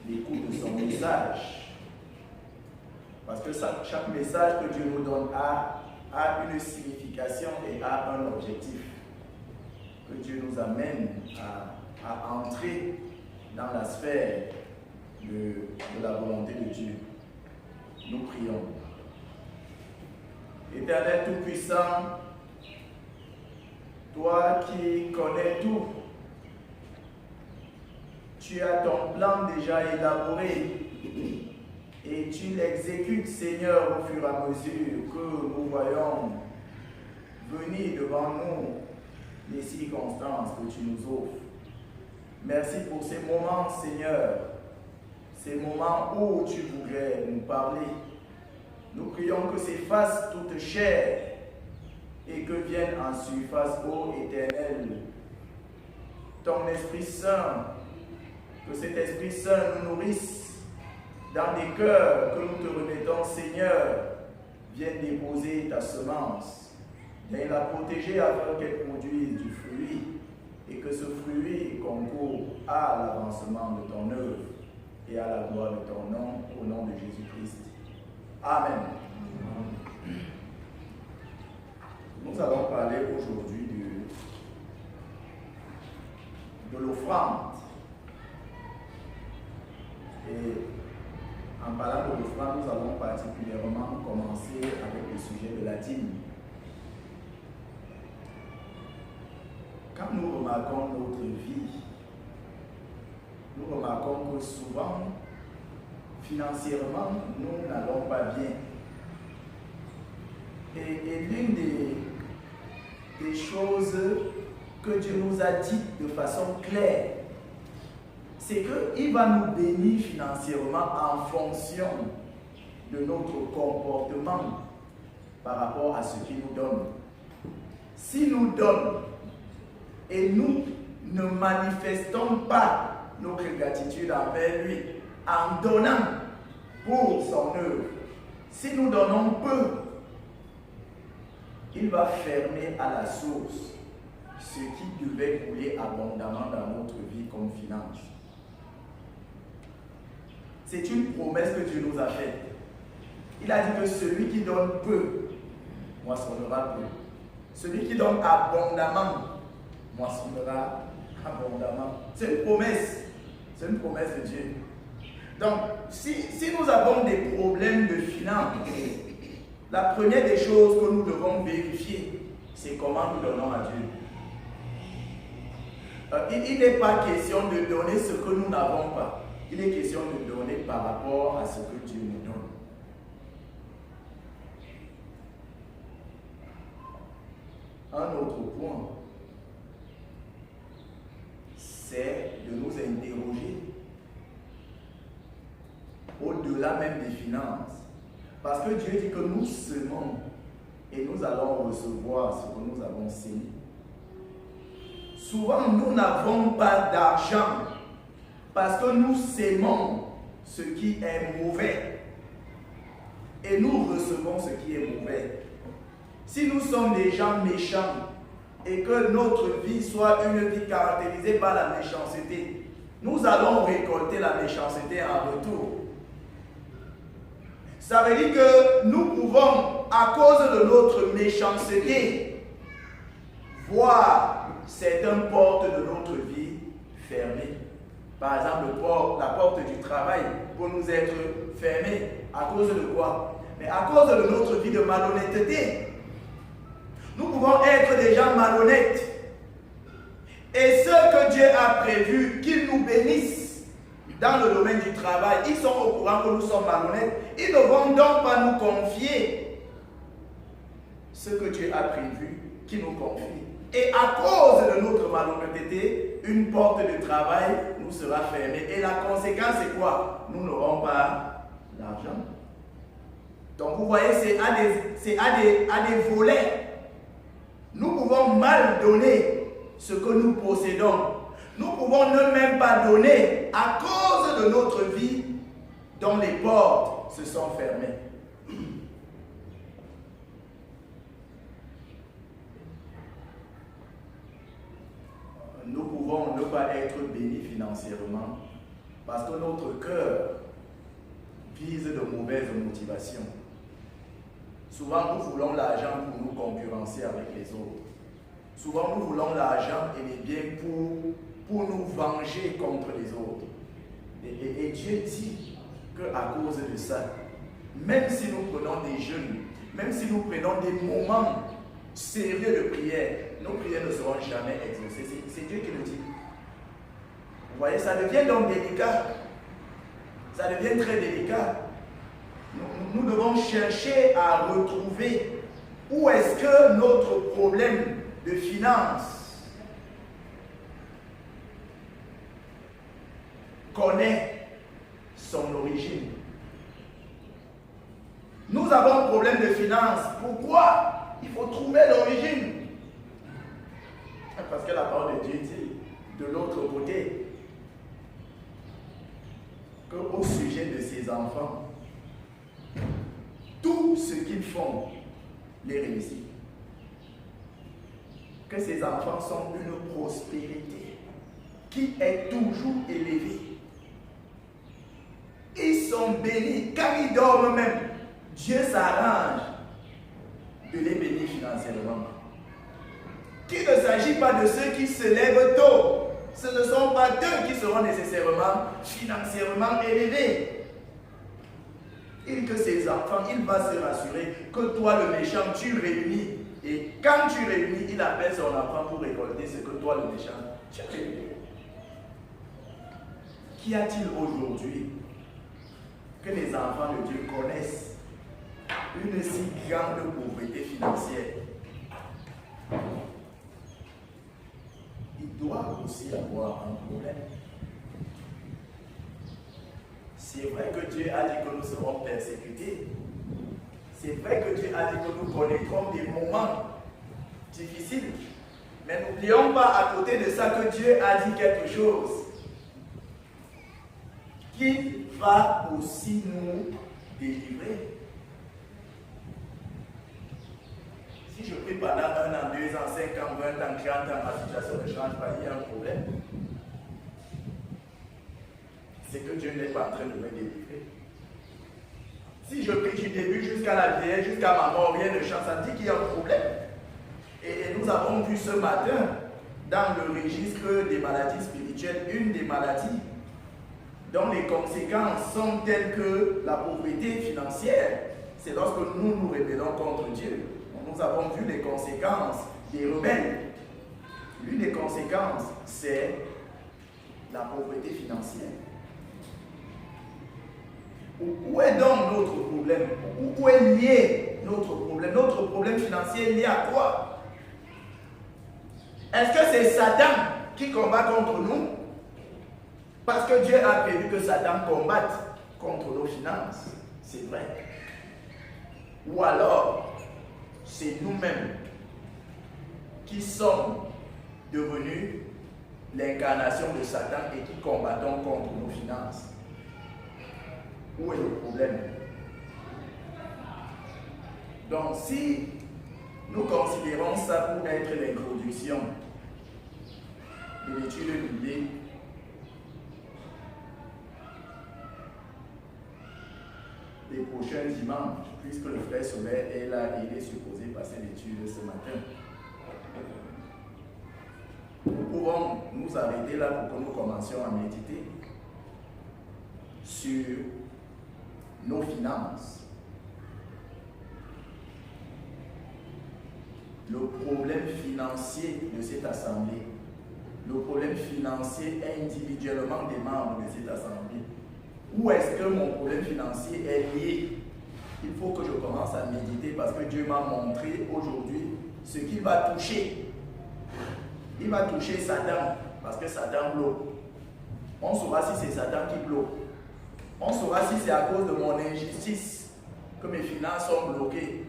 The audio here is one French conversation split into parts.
l'écoute de son message. Parce que chaque message que Dieu nous donne a une signification et a un objectif. Que Dieu nous amène à entrer dans la sphère de la volonté de Dieu. Nous prions. Éternel Tout-Puissant, toi qui connais tout, tu as ton plan déjà élaboré et tu l'exécutes, Seigneur, au fur et à mesure que nous voyons venir devant nous les circonstances que tu nous offres. Merci pour ces moments, Seigneur, ces moments où tu voudrais nous parler. Nous prions que s'efface toute chair et que vienne en surface, ô Éternel, ton Esprit Saint, que cet Esprit Saint nous nourrisse dans des cœurs que nous te remettons, Seigneur. Viens déposer ta semence, viens la protéger afin qu'elle produise du fruit et que ce fruit concourt à l'avancement de ton œuvre et à la gloire de ton nom, au nom de Jésus-Christ. Amen. Nous allons parler aujourd'hui de l'offrande. Et en parlant de l'offrande, nous allons particulièrement commencer avec le sujet de la dîme. Quand nous remarquons notre vie, nous remarquons que souvent, financièrement, nous n'allons pas bien. Et l'une des choses que Dieu nous a dites de façon claire, c'est qu'il va nous bénir financièrement en fonction de notre comportement par rapport à ce qu'il nous donne. S'il nous donne et nous ne manifestons pas notre gratitude envers lui en donnant pour son œuvre, si nous donnons peu, il va fermer à la source ce qui devait couler abondamment dans notre vie comme finance. C'est une promesse que Dieu nous a faite. Il a dit que celui qui donne peu, moissonnera peu. Celui qui donne abondamment, moissonnera abondamment. C'est une promesse. C'est une promesse de Dieu. Donc, si nous avons des problèmes de finances, la première des choses que nous devons vérifier, c'est comment nous donnons à Dieu. Il n'est pas question de donner ce que nous n'avons pas. Il est question de donner par rapport à ce que Dieu nous donne. Un autre point, c'est de nous interroger au-delà même des finances. Parce que Dieu dit que nous semons et nous allons recevoir ce que nous avons semé. Souvent, nous n'avons pas d'argent parce que nous sémons ce qui est mauvais et nous recevons ce qui est mauvais. Si nous sommes des gens méchants et que notre vie soit une vie caractérisée par la méchanceté, nous allons récolter la méchanceté en retour. Ça veut dire que nous pouvons, à cause de notre méchanceté, voir certaines portes de notre vie fermées. Par exemple, la porte du travail peut nous être fermée. À cause de quoi? Mais à cause de notre vie de malhonnêteté. Nous pouvons être des gens malhonnêtes. Et ceux que Dieu a prévu qu'ils nous bénissent dans le domaine du travail, ils sont au courant que nous sommes malhonnêtes. Ils ne vont donc pas nous confier ce que Dieu a prévu qu'ils nous confient. Et à cause de notre malhonnêteté, une porte de travail nous sera fermée. Et la conséquence, c'est quoi? Nous n'aurons pas l'argent. Donc vous voyez, c'est à des volets. Nous pouvons mal donner ce que nous possédons. Nous pouvons ne même pas donner à cause de notre vie dont les portes se sont fermées. Nous pouvons ne pas être bénis financièrement Parce que notre cœur vise de mauvaises motivations. Souvent, nous voulons l'argent pour nous concurrencer avec les autres. Souvent, nous voulons l'argent et les biens pour nous venger contre les autres. Et Dieu dit qu'à cause de ça, même si nous prenons des jeûnes, même si nous prenons des moments sérieux de prière, nos prières ne seront jamais exaucées. C'est Dieu qui le dit. Vous voyez, ça devient donc délicat. Ça devient très délicat. Nous devons chercher à retrouver où est-ce que notre problème de finances connaît son origine. Nous avons un problème de finances. Pourquoi? Il faut trouver l'origine. Parce que la parole de Dieu dit, de l'autre côté, qu'au sujet de ses enfants, tout ce qu'ils font les réussit. Que ces enfants sont une prospérité qui est toujours élevée. Ils sont bénis. Quand ils dorment même, Dieu s'arrange de les bénir financièrement. Qu'il ne s'agit pas de ceux qui se lèvent tôt. Ce ne sont pas eux qui seront nécessairement financièrement élevés. Et que ces enfants, il va se rassurer que toi, le méchant, tu réunis. Et quand tu réunis, il appelle son enfant pour récolter ce que toi, le méchant, tu as réuni. Qu'y a-t-il aujourd'hui que les enfants de Dieu connaissent une si grande pauvreté financière? Ils doivent aussi avoir un problème. C'est vrai que Dieu a dit que nous serons persécutés. C'est vrai que Dieu a dit que nous connaîtrons des moments difficiles. Mais n'oublions pas à côté de ça que Dieu a dit quelque chose. Qu'il va aussi nous délivrer. Si je prie pendant 1 an, 2 ans, 5 ans, 20 ans, 30 ans, ma situation ne change pas, il y a un problème. C'est que Dieu n'est pas en train de me délivrer. Si je prie du début jusqu'à la vieillesse, jusqu'à ma mort, rien ne change, ça dit qu'il y a un problème. Et nous avons vu ce matin, dans le registre des maladies spirituelles, une des maladies dont les conséquences sont telles que la pauvreté financière. C'est lorsque nous nous rébellons contre Dieu. Nous avons vu les conséquences des rebelles. L'une des conséquences, c'est la pauvreté financière. Où est donc notre problème? Où est lié notre problème? Notre problème financier est lié à quoi? Est-ce que c'est Satan qui combat contre nous? Parce que Dieu a prévu que Satan combatte contre nos finances. C'est vrai. Ou alors, c'est nous-mêmes qui sommes devenus l'incarnation de Satan et qui combattons contre nos finances. Où est le problème? Donc, si nous considérons ça pour être l'introduction de l'étude biblique, les prochains dimanches, puisque le frère Solaire est là et il est supposé passer l'étude ce matin, nous pouvons nous arrêter là pour que nous commencions à méditer sur nos finances. Le problème financier de cette assemblée, le problème financier individuellement des membres de cette assemblée. Où est-ce que mon problème financier est lié? Il faut que je commence à méditer parce que Dieu m'a montré aujourd'hui ce qu'il va toucher. Il va toucher Satan parce que Satan bloque. On saura si c'est Satan qui bloque. On saura si c'est à cause de mon injustice que mes finances sont bloquées.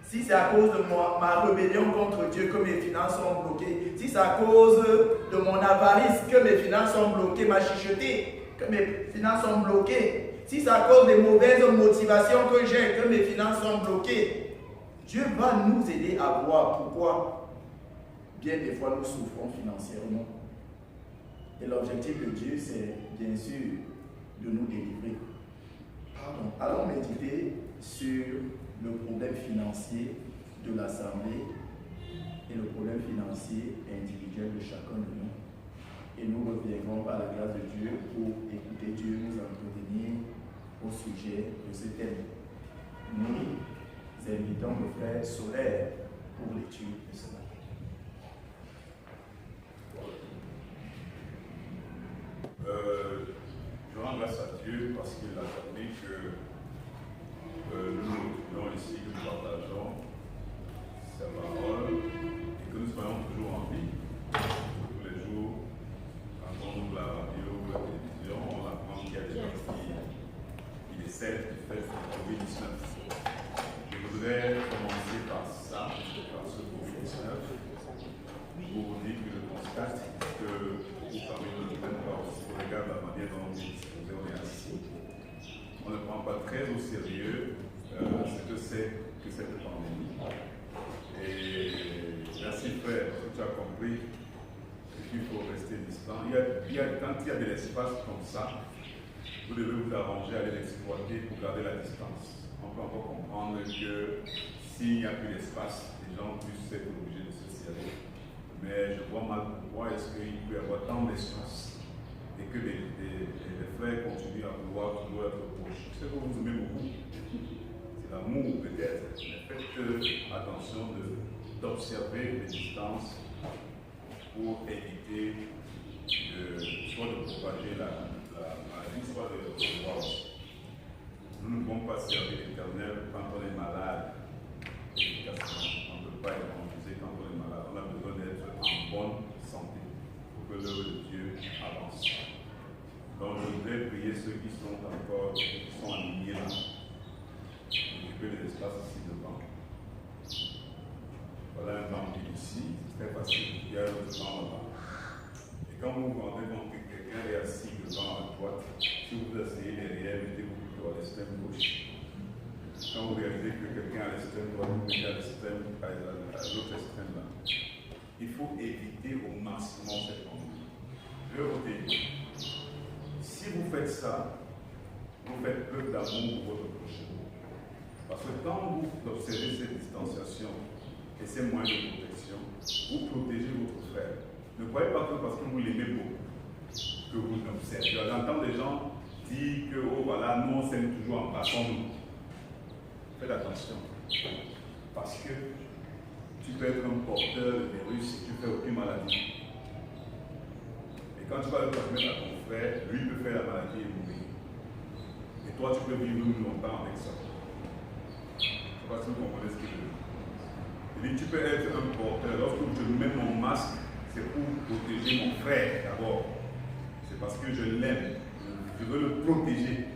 Si c'est à cause de ma rébellion contre Dieu que mes finances sont bloquées. Si c'est à cause de mon avarice que mes finances sont bloquées, ma chicheté, que mes finances sont bloquées. Si c'est à cause des mauvaises motivations que j'ai, que mes finances sont bloquées. Dieu va nous aider à voir pourquoi bien des fois nous souffrons financièrement. Et l'objectif de Dieu, c'est bien sûr de nous délivrer. Pardon. Allons méditer sur le problème financier de l'Assemblée et le problème financier individuel de chacun de nous. Et nous reviendrons par la grâce de Dieu pour écouter Dieu nous entretenir au sujet de ce thème. Nous invitons le frère Solaire pour l'étude de ce matin. Je rends grâce à Dieu parce qu'il a permis que nous nous retrouvons ici, que nous partageons sa parole et que nous soyons toujours en vie. Tous les jours, quand on ouvre la radio ou la télévision, on apprend qu'il y a des gens qui décèdent du fait de Covid-19. Je voudrais commencer par ça, par ce Covid-19, pour vous dire que je constate que parmi nous, on regarde la manière dont on est disposé, on est assis. On ne prend pas très au sérieux ce que c'est que cette pandémie. Et merci frère, parce que tu as compris qu'il faut rester distant. Quand il y a de l'espace comme ça, vous devez vous arranger à l'exploiter pour garder la distance. On peut encore comprendre que s'il n'y a plus d'espace, les gens puissent être obligés de se serrer. Mais je vois mal pourquoi est-ce qu'il peut y avoir tant d'espace et que les frères continuent à vouloir toujours être proches. C'est que vous aimez beaucoup. C'est l'amour peut-être. Mais faites attention d'observer les distances pour éviter soit de propager la maladie, soit de recevoir. Nous ne pouvons pas servir l'Éternel quand on est malade. On ne peut pas être confusé quand on est malade. On a besoin d'être en bonne santé pour que l'œuvre de Dieu avance. Donc je voudrais prier ceux qui sont alignés là, occuper les espaces ici devant. Voilà un banc ici, c'est très facile. Il y a un autre banc là-bas. Et quand vous rendez compte que quelqu'un est assis devant à droite, si vous vous asseyez derrière, mettez-vous plutôt à l'extrême gauche. Quand vous réalisez que quelqu'un à l'extrême droite, vous mettez à l'autre extrême là. Il faut éviter au maximum cette conduite. Je vais vous dire, si vous faites ça, vous faites preuve d'amour pour votre prochain. Parce que quand vous observez cette distanciation et ces moyens de protection, vous protégez votre frère. Ne croyez pas que parce que vous l'aimez beaucoup, que vous l'observez. J'entends des gens dire que, oh voilà, nous on s'aime toujours en passant nous. Faites attention. Parce que tu peux être un porteur de virus et tu ne fais aucune maladie. Et quand tu vas le transmettre à ton frère, lui peut faire la maladie et mourir. Et toi, tu peux vivre longtemps avec ça. Je ne sais pas si vous comprenez ce que je veux dire. Et tu peux être un porteur. Lorsque je mets mon masque, c'est pour protéger mon frère d'abord. C'est parce que je l'aime. Je veux le protéger.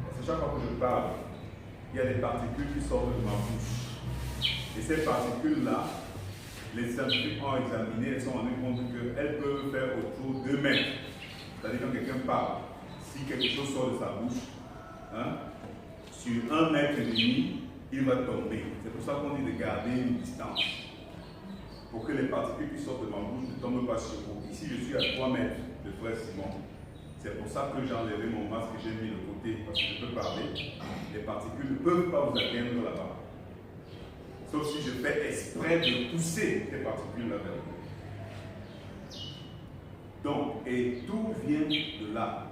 Parce que chaque fois que je parle, il y a des particules qui sortent de ma bouche. Et ces particules-là, les scientifiques ont examiné et sont rendus compte qu'elles peuvent faire autour de 2 mètres. C'est-à-dire quand quelqu'un parle, si quelque chose sort de sa bouche, sur 1,5 mètre, il va tomber. C'est pour ça qu'on dit de garder une distance. Pour que les particules qui sortent de ma bouche ne tombent pas sur vous. Ici, je suis à 3 mètres de frère Simon. C'est pour ça que j'ai enlevé mon masque et j'ai mis de côté, parce que je peux parler. Les particules ne peuvent pas vous atteindre là-bas. Sauf si je fais exprès de pousser ces particules-là vers vous. Donc, et tout vient de là.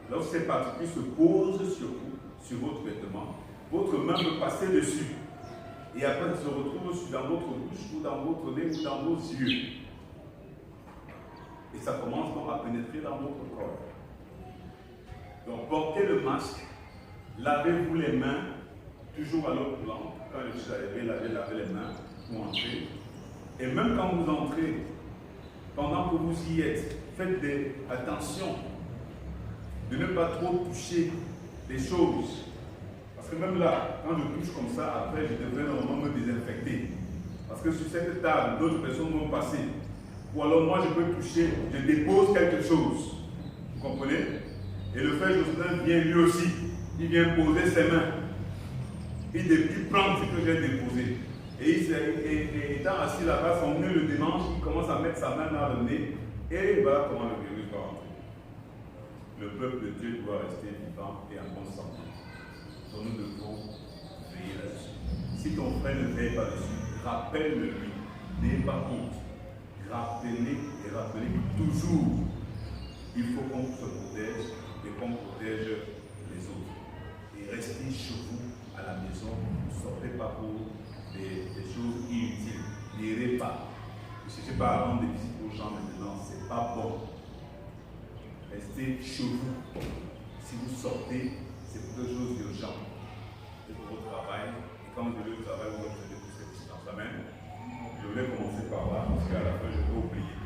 Lorsque ces particules se posent sur vous, sur votre vêtement, votre main peut passer dessus. Et après, ça se retrouve dans votre bouche, ou dans votre nez, ou dans vos yeux. Et ça commence donc à pénétrer dans votre corps. Donc, portez le masque, lavez-vous les mains, toujours à l'eau courante. Quand je suis arrivé, lavez les mains pour entrer. Et même quand vous entrez, pendant que vous y êtes, faites attention de ne pas trop toucher les choses. Parce que même là, quand je touche comme ça, après je devrais normalement me désinfecter. Parce que sur cette table, d'autres personnes vont passer. Ou alors moi je peux toucher, je dépose quelque chose. Vous comprenez? Et le frère Jocelyn vient lui aussi. Il vient poser ses mains. Il prend ce que j'ai déposé. Et étant assis là-bas, son nez le démange, il commence à mettre sa main dans le nez Et voilà comment le virus va rentrer. Le peuple de Dieu doit rester vivant et en bonne santé. Donc nous devons veiller là-dessus. Si ton frère ne veille pas dessus, rappelle-le-lui. N'ayez pas honte. Rappelez toujours. Il faut qu'on se protège et qu'on protège les autres. Et restez chez vous à la maison. Ne sortez pas pour des choses inutiles. N'irez pas. Ne cherchez pas à rendre des visites aux gens maintenant. Ce n'est pas bon. Restez chez vous. Si vous sortez, c'est pour des choses urgentes. C'est pour votre travail. Et quand vous allez au travail, vous allez pour cette distance. Amen. Je voulais commencer par là, parce qu'à la fin, je vais oublier.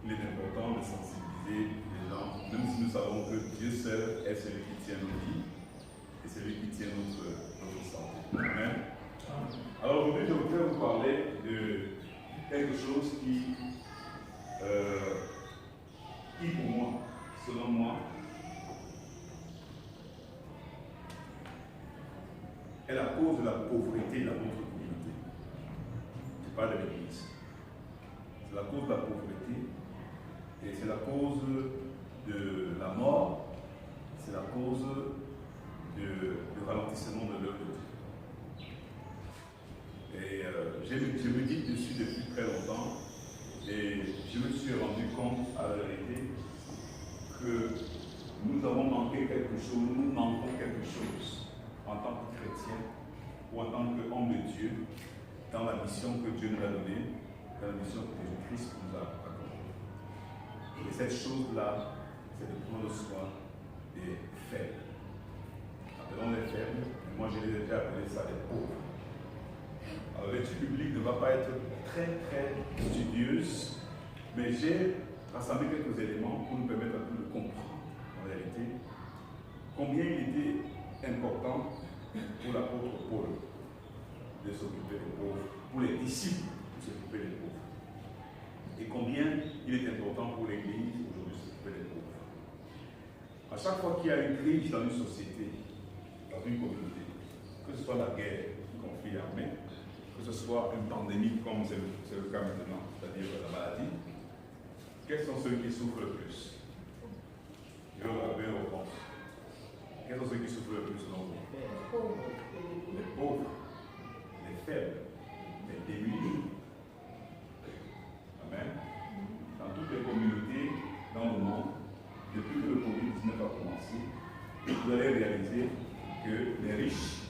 Il est important de sensibiliser les gens, même si nous savons que Dieu seul est celui qui tient nos vies et celui qui tient notre santé. Amen. Alors aujourd'hui, je voudrais vous parler de quelque chose qui pour moi, selon moi, est la cause de la pauvreté dans notre communauté. Je parle de l'Église. C'est la cause de la pauvreté et c'est la cause de la mort, c'est la cause du ralentissement de l'œuvre de Dieu. Et je me dis dessus depuis très longtemps et je me suis rendu compte à la vérité que nous avons manqué quelque chose, nous manquons quelque chose en tant que chrétiens ou en tant qu'homme de Dieu dans la mission que Dieu nous a donnée, dans la mission que Jésus-Christ nous a accordée. Et cette chose-là, c'est de prendre soin des faibles. Appelons les faibles, mais moi je les ai déjà appelés ça des pauvres. Alors l'étude biblique ne va pas être très studieuse, mais j'ai rassemblé quelques éléments pour nous permettre un peu de comprendre en réalité combien il était important pour l'apôtre Paul de s'occuper des pauvres, pour les disciples de s'occuper des pauvres, et combien il est important pour l'Église aujourd'hui de s'occuper des pauvres. À chaque fois qu'il y a une crise dans une société, dans une communauté, que ce soit la guerre, le conflit armé, que ce soit une pandémie comme c'est le cas maintenant, c'est-à-dire la maladie, quels sont ceux qui souffrent le plus? Je vais vous rappeler une réponse. Quels sont ceux qui souffrent le plus selon vous? Les pauvres, les faibles, les démunis. Amen. Dans toutes les communautés dans le monde, depuis que le Covid-19 a commencé, vous allez réaliser que les riches,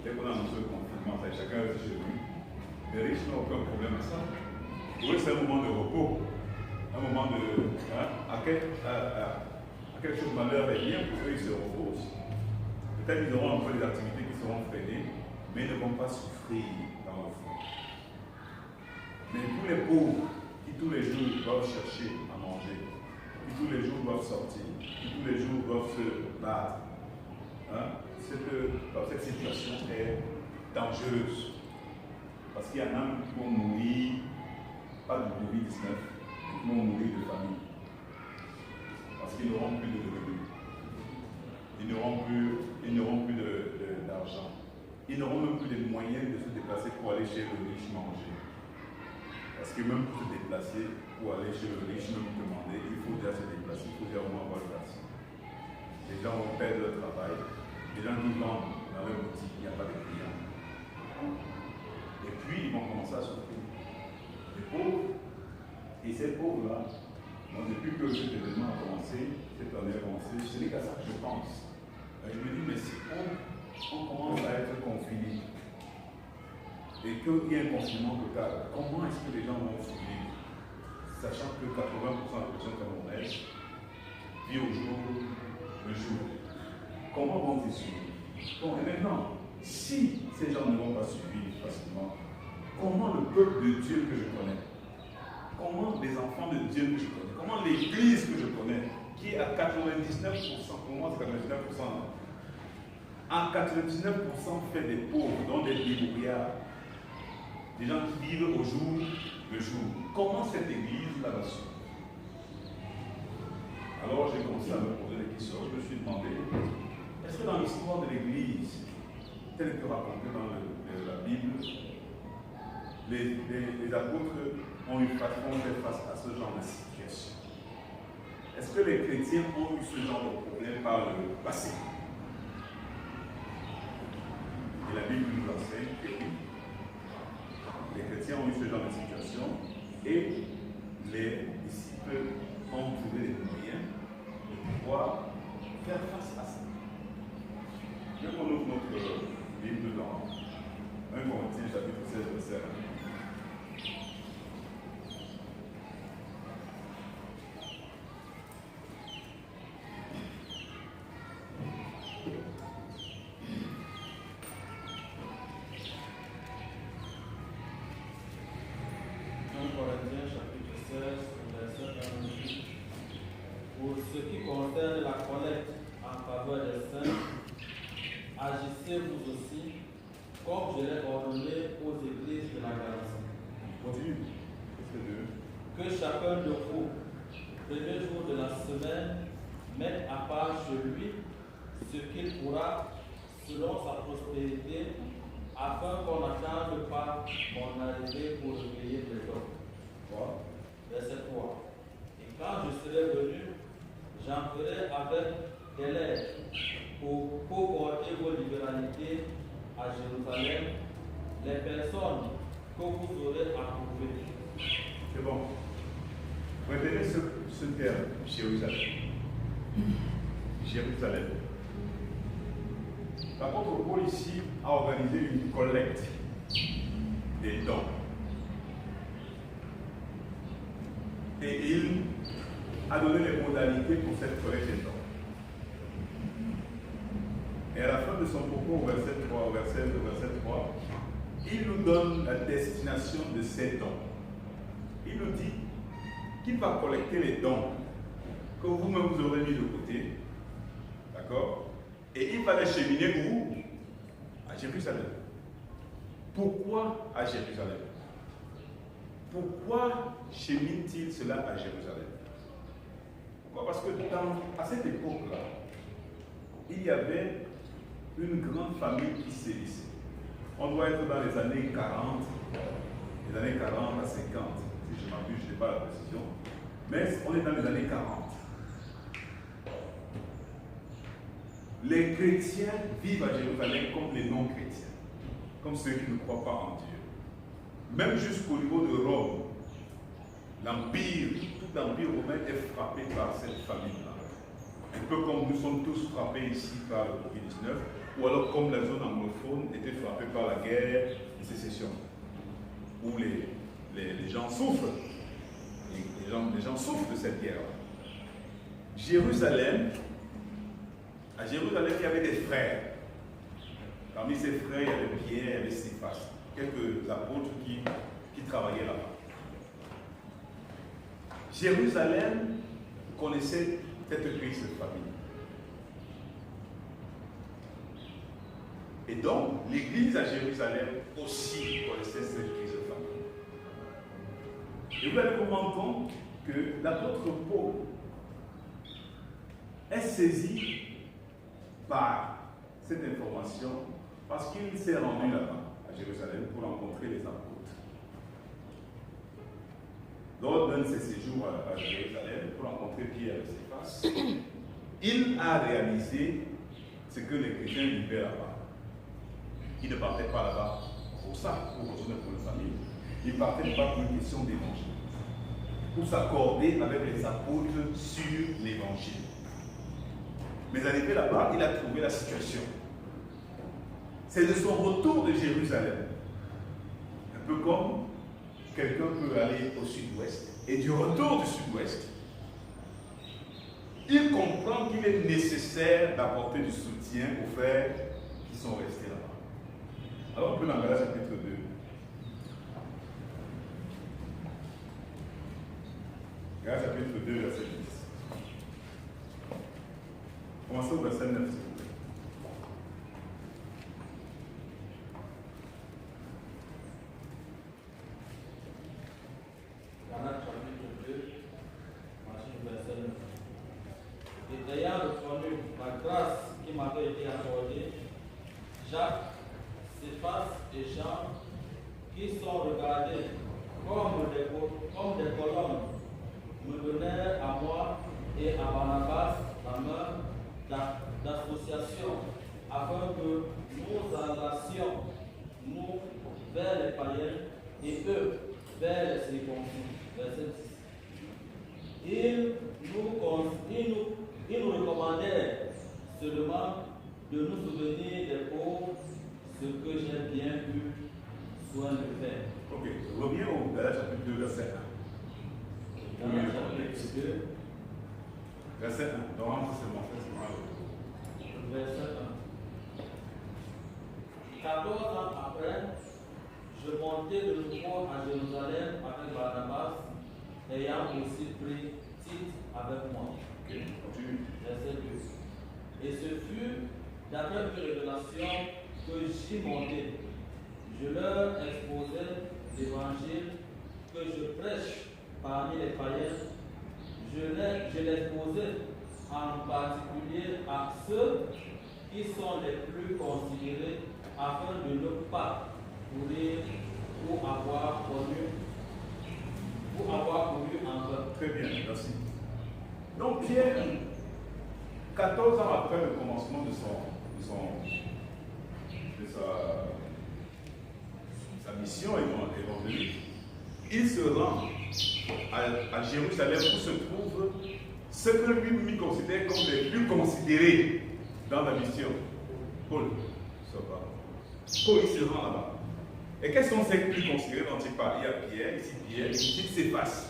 dès qu'on a annoncé le confinement, chacun reste chez lui, les riches n'ont aucun problème à ça. Pour eux, c'est un moment de repos, un moment de. À quelque chose de malheur est bien, pour eux, ils se reposent. Peut-être qu'ils auront un peu des activités qui seront freinées, mais ils ne vont pas souffrir dans le fond. Mais pour les pauvres, qui tous les jours doivent chercher à manger, qui tous les jours doivent sortir, qui tous les jours doivent se battre, cette situation est dangereuse. Parce qu'il y en a qui vont mourir, pas du Covid-19, mais qui vont mourir de famine. Parce qu'ils n'auront plus de revenus. Ils n'auront plus d'argent. Ils n'auront même plus de moyens de se déplacer pour aller chez le riche manger. Parce que même pour se déplacer, pour aller chez le riche, même demander, il faut déjà se déplacer, il faut déjà au moins avoir le place. Les gens vont perdre leur travail. Les gens qui vendent dans leur boutique, il n'y a pas de clients. Et puis, ils vont commencer à souffrir. Les pauvres, et ces pauvres-là, moi, depuis que cet événement a commencé, cette année a commencé, ce n'est qu'à ça que je pense. Je me dis, mais si on commence à être confinés, et qu'il y a un confinement total, comment est-ce que les gens vont survivre? Sachant que 80% de personnes camerounaises vivent au jour le jour. Comment vont-ils survivre? Bon, et maintenant, si ces gens ne vont pas survivre facilement, comment le peuple de Dieu que je connais, comment les enfants de Dieu que je connais, comment l'église que je connais, qui est à 99%, pour moi c'est 99%, en 99% fait des pauvres, dont des débrouillards, des gens qui vivent au jour le jour. Comment cette église-là va survivre? Alors j'ai commencé à me poser des questions, je me suis demandé, est-ce que dans l'histoire de l'église, telle que racontée dans la Bible, les apôtres ont fait face à ce genre de situation? Est-ce que les chrétiens ont eu ce genre de problème par le passé? Et la Bible nous enseigne que oui. Les chrétiens ont eu ce genre de situation et les disciples ont trouvé des moyens de pouvoir faire face à ça. Je qu'on ouvre notre Bible dans 1 Corinthiens chapitre 16, verset 1. Pour ce qui concerne la collecte en faveur des saints, agissez vous aussi comme je l'ai ordonné aux églises de la Galatie. Continue. Que chacun de vous, premier jour de la semaine, mette à part chez lui ce qu'il pourra selon sa prospérité, afin qu'on n'attende pas mon arrivée pour recueillir les dons. Verset 3. Et quand je serai venu, j'en ferai avec des lettres pour porter vos libéralités à Jérusalem, les personnes que vous aurez approuvées. C'est bon. Retenez ce terme, Jérusalem. Jérusalem. L'apôtre Paul ici a organisé une collecte des dons. Et il a donné les modalités pour cette collecte des dons. Et à la fin de son propos, au verset 3, il nous donne la destination de ces dons. Il nous dit qu'il va collecter les dons que vous-même vous aurez mis de côté. D'accord? Et il va les cheminer où? À Jérusalem. Pourquoi à Jérusalem? Pourquoi chemine-t-il cela à Jérusalem? Pourquoi? Parce que à cette époque-là, il y avait une grande famille qui sévissait. On doit être dans les années 40, les années 40 à 50, si je m'abuse, je n'ai pas la précision, mais on est dans les années 40. Les chrétiens vivent à Jérusalem comme les non-chrétiens, comme ceux qui ne croient pas en Dieu. Même jusqu'au niveau de Rome, l'empire, tout l'empire romain est frappé par cette famine-là. Un peu comme nous sommes tous frappés ici par le Covid-19, ou alors comme la zone anglophone était frappée par la guerre de sécession, où les gens souffrent. Les gens souffrent de cette guerre. À Jérusalem, il y avait des frères. Parmi ces frères, il y avait Pierre, il y avait Céphas, quelques apôtres qui travaillaient là-bas. Jérusalem connaissait cette crise de famille. Et donc, l'église à Jérusalem aussi connaissait cette crise de famille. Et vous allez vous rendre compte que l'apôtre Paul est saisi par cette information parce qu'il s'est rendu là-bas, à Jérusalem, pour rencontrer les apôtres. Lors d'un de ses séjours à Jérusalem, pour rencontrer Pierre et Céphas, il a réalisé ce que les chrétiens vivaient là-bas. Ils ne partaient pas là-bas pour ça, pour continuer pour une famille. Ils ne partaient pas pour une question d'évangile, pour s'accorder avec les apôtres sur l'évangile. Mais arrivé là-bas, il a trouvé la situation. C'est de son retour de Jérusalem. Un peu comme quelqu'un peut aller au sud-ouest, et du retour du sud-ouest, il comprend qu'il est nécessaire d'apporter du soutien aux frères qui sont restés là-bas. Alors on peut dans Galates chapitre 2. Galates chapitre 2, verset 10. Commencez au verset 9, s'il vous plaît. Galates chapitre 2, verset 9. Et ayant reconnu la grâce qui m'avait été accordée, Jacques, Céphas et Jean, qui sont regardés comme des colonnes, me donnèrent à moi et à Barnabas la main d'association, afin que nous allassions, nous, vers les païens et eux vers les circoncis. Verset 10. Ils nous recommandèrent seulement de nous souvenir des pauvres, ce que j'ai bien eu soin de faire. Ok, reviens au chapitre 2, verset 1. Dans le chapitre 2, Verset 1. Normalement, c'est mon frère, verset 1. 14 ans après, je montai de nouveau à Jérusalem avec Barnabas, ayant aussi pris Tite avec moi. Ok, continue. Verset 2. Et ce fut d'après une révélation que j'y montai. Je leur exposai l'évangile que je prêche parmi les païens. Je l'exposai en particulier à ceux qui sont les plus considérés, afin de ne pas courir ou avoir couru en vain. Très bien, merci. Donc Pierre, 14 ans après le commencement de sa mission évangélique, il se rend à Jérusalem où se trouvent ceux que lui considère comme les plus considérés dans la mission. Paul, il se rend là-bas. Et quels sont ces plus considérés dont il parle? Il y a Pierre, ici Pierre, ici Céphas,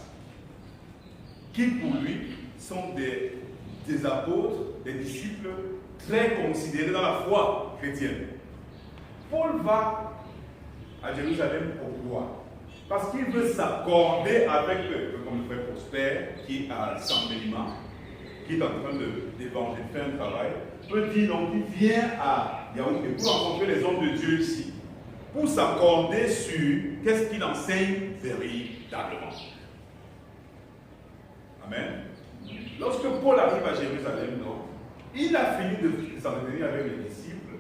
qui pour lui sont des apôtres, des disciples très considérés dans la foi chrétienne. Paul va à Jérusalem pourquoi? Parce qu'il veut s'accorder avec comme le frère Prosper, qui est à Saint-Méliman, qui est en train d'évangéliser, faire un travail. Peut dire donc qu'il vient à Yaoundé pour rencontrer les hommes de Dieu ici, pour s'accorder sur qu'est-ce qu'il enseigne véritablement. Amen. Lorsque Paul arrive à Jérusalem, donc, il a fini de s'entretenir avec les disciples,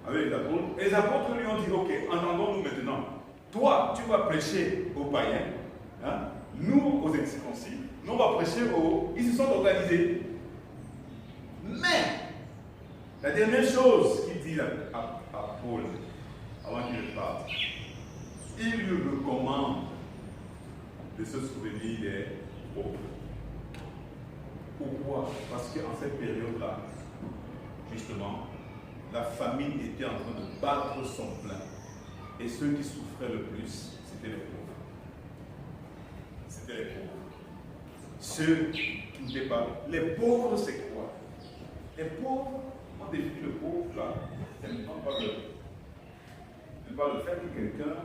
avec les apôtres. Et les apôtres lui ont dit, ok, entendons-nous maintenant. Toi, tu vas prêcher aux païens, hein? Nous, aux incirconcis, nous, on va prêcher aux... Ils se sont organisés. Mais, la dernière chose qu'il dit à Paul, avant qu'il parte, il lui recommande de se souvenir des pauvres. Pourquoi? Parce qu'en cette période-là, justement, la famine était en train de battre son plein. Et ceux qui souffraient le plus, c'était les pauvres. C'était les pauvres. Ceux qui n'étaient pas. Les pauvres, c'est quoi? Les pauvres, on définit le pauvre là. C'est pas le fait que quelqu'un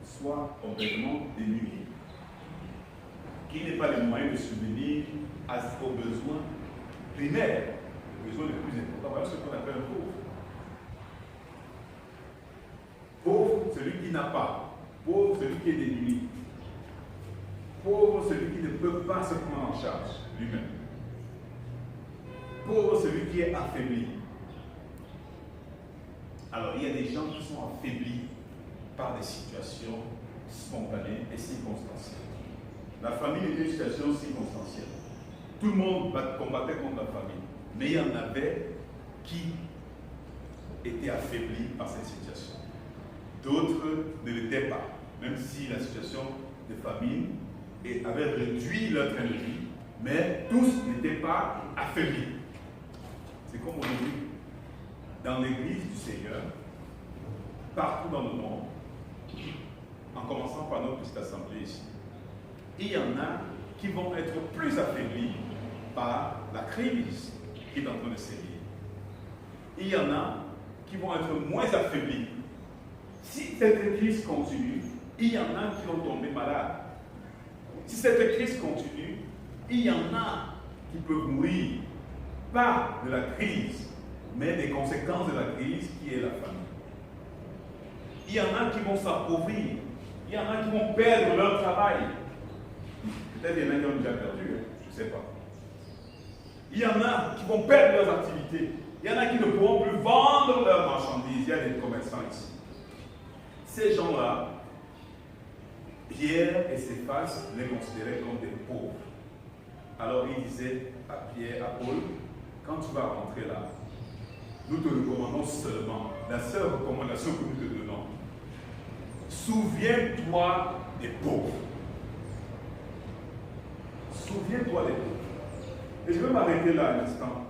soit complètement démuni, qu'il n'ait pas les moyens de subvenir aux besoins primaires, les besoins les plus importants. Voilà ce qu'on appelle un pauvre. Pauvre, celui qui n'a pas. Pauvre, celui qui est démuni. Pauvre, celui qui ne peut pas se prendre en charge lui-même. Pauvre, celui qui est affaibli. Alors, il y a des gens qui sont affaiblis par des situations spontanées et circonstancielles. La famille était une situation circonstancielle. Tout le monde combattait contre la famille. Mais il y en avait qui étaient affaiblis par cette situation. D'autres ne l'étaient pas, même si la situation de famine avait réduit leur train de vie, mais tous n'étaient pas affaiblis. C'est comme aujourd'hui, dans l'église du Seigneur, partout dans le monde, en commençant par notre petite assemblée ici, il y en a qui vont être plus affaiblis par la crise qui est en train de sévir. Il y en a qui vont être moins affaiblis. Si cette crise continue, il y en a qui vont tomber malades. Si cette crise continue, il y en a qui peuvent mourir, pas de la crise, mais des conséquences de la crise qui est la famine. Il y en a qui vont s'appauvrir, il y en a qui vont perdre leur travail. Peut-être qu'il y en a qui ont déjà perdu, je ne sais pas. Il y en a qui vont perdre leurs activités. Il y en a qui ne pourront plus vendre leurs marchandises. Il y a des commerçants ici. Ces gens-là, Pierre et Céphas les considéraient comme des pauvres. Alors il disait à Pierre, à Paul, quand tu vas rentrer là, nous te recommandons seulement, la seule recommandation que nous te donnons, souviens-toi des pauvres. Souviens-toi des pauvres. Et je vais m'arrêter là un instant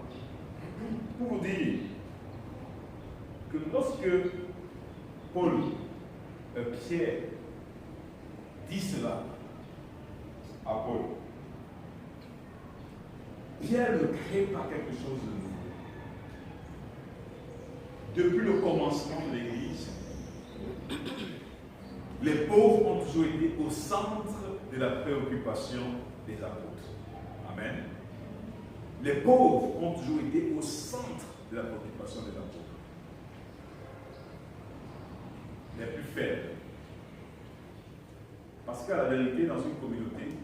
pour vous dire que lorsque Pierre dit cela à Paul, Pierre ne crée pas quelque chose de nouveau. Depuis le commencement de l'Église, les pauvres ont toujours été au centre de la préoccupation des apôtres. Amen. Les pauvres ont toujours été au centre de la préoccupation des apôtres. Les plus faibles. Parce qu'à la vérité, dans une communauté,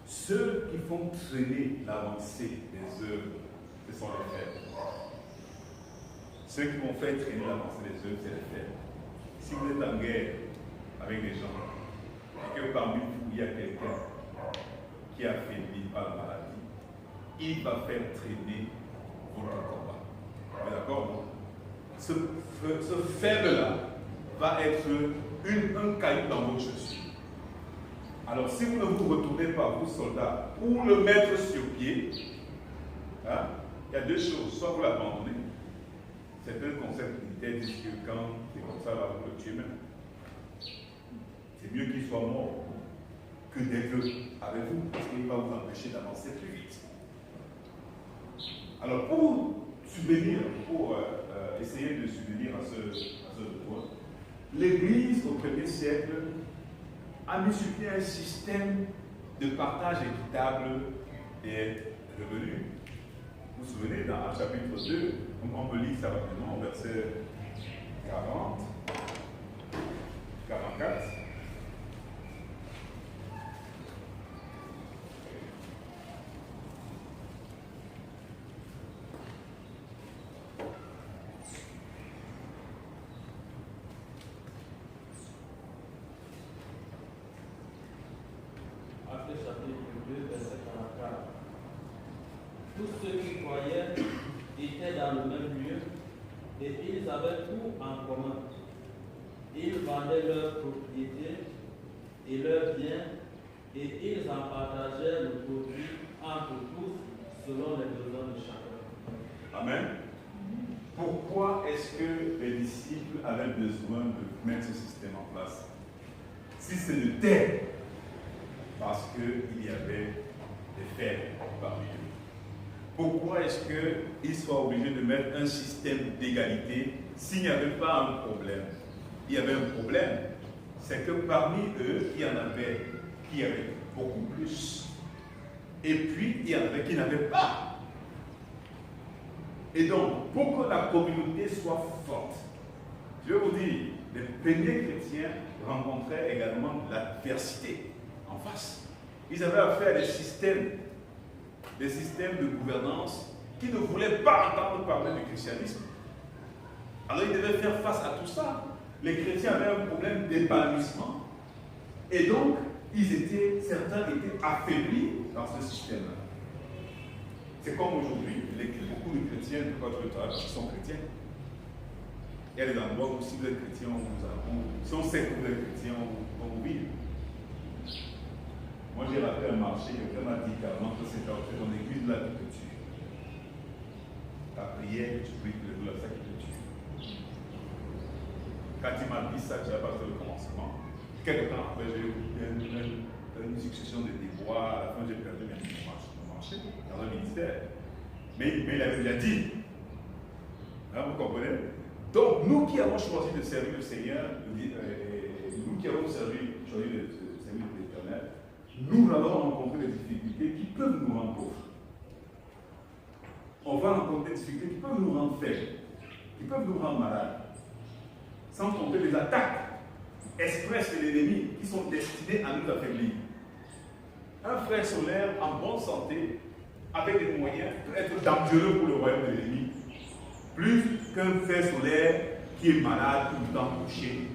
ceux qui font traîner l'avancée des œuvres, ce sont les faibles. Ceux qui vont faire traîner l'avancée des œuvres, c'est les faibles. Si vous êtes en guerre avec des gens, et que parmi vous, il y a quelqu'un qui est affaibli par la maladie, il va faire traîner votre combat. Vous êtes d'accord? Ce faible-là va être un caillou dans vos chaussures. Alors, si vous ne vous retournez pas, vous soldats, pour le mettre sur pied, hein, il y a deux choses. Soit vous l'abandonnez. C'est un concept militaire qui dit que quand c'est comme ça, là, vous le tuez même. C'est mieux qu'il soit mort que d'être avec vous, parce qu'il va vous empêcher d'avancer plus vite. Alors, pour subvenir, pour essayer de subvenir à ce point, l'Église au 1er siècle a mis sur pied un système de partage équitable des revenus. Vous vous souvenez, dans le chapitre 2, on peut lire ça rapidement au verset 40, 44. Tous ceux qui croyaient étaient dans le même lieu et ils avaient tout en commun. Ils vendaient leurs propriétés et leurs biens et ils en partageaient le produit entre tous selon les besoins de chacun. Amen. Pourquoi est-ce que les disciples avaient besoin de mettre ce système en place? Si ce n'était parce qu'il y avait des faibles parmi eux. Pourquoi est-ce qu'ils soient obligés de mettre un système d'égalité s'il n'y avait pas un problème? Il y avait un problème, c'est que parmi eux, il y en avait qui avaient beaucoup plus. Et puis, il y en avait qui n'avaient pas. Et donc, pour que la communauté soit forte, je vais vous dire, les premiers chrétiens rencontraient également l'adversité en face. Ils avaient affaire à des systèmes de gouvernance qui ne voulaient pas entendre parler du christianisme. Alors ils devaient faire face à tout ça. Les chrétiens avaient un problème d'épanouissement. Et donc, certains étaient affaiblis dans ce système-là. C'est comme aujourd'hui, beaucoup de chrétiens ne peuvent pas travailler parce qu'ils sont chrétiens. Il y a des endroits où si vous êtes chrétien, si on sait que vous êtes chrétien, on vous vit. Moi, j'ai raté un marché, quelqu'un m'a dit qu'avant que c'était en fait ton église là qui te tue. Ta prière que tu pries tous les jours, là, ça qui te tue. Quand il m'a dit ça, tu as passé le commencement. Quelque temps après, j'ai eu une succession de déboires. À la fin, j'ai perdu mon marché dans un ministère. Mais il avait déjà dit. Hein, vous comprenez? Donc, nous qui avons choisi de servir le Seigneur, nous qui avons choisi de servir l'Éternel, nous allons rencontrer des difficultés qui peuvent nous rendre pauvres. On va rencontrer des difficultés qui peuvent nous rendre faibles, qui peuvent nous rendre malades. Sans compter les attaques expresses de l'ennemi qui sont destinées à nous affaiblir. Un frère solaire en bonne santé, avec des moyens, peut être dangereux pour le royaume de l'ennemi, plus qu'un frère solaire qui est malade tout le temps couché,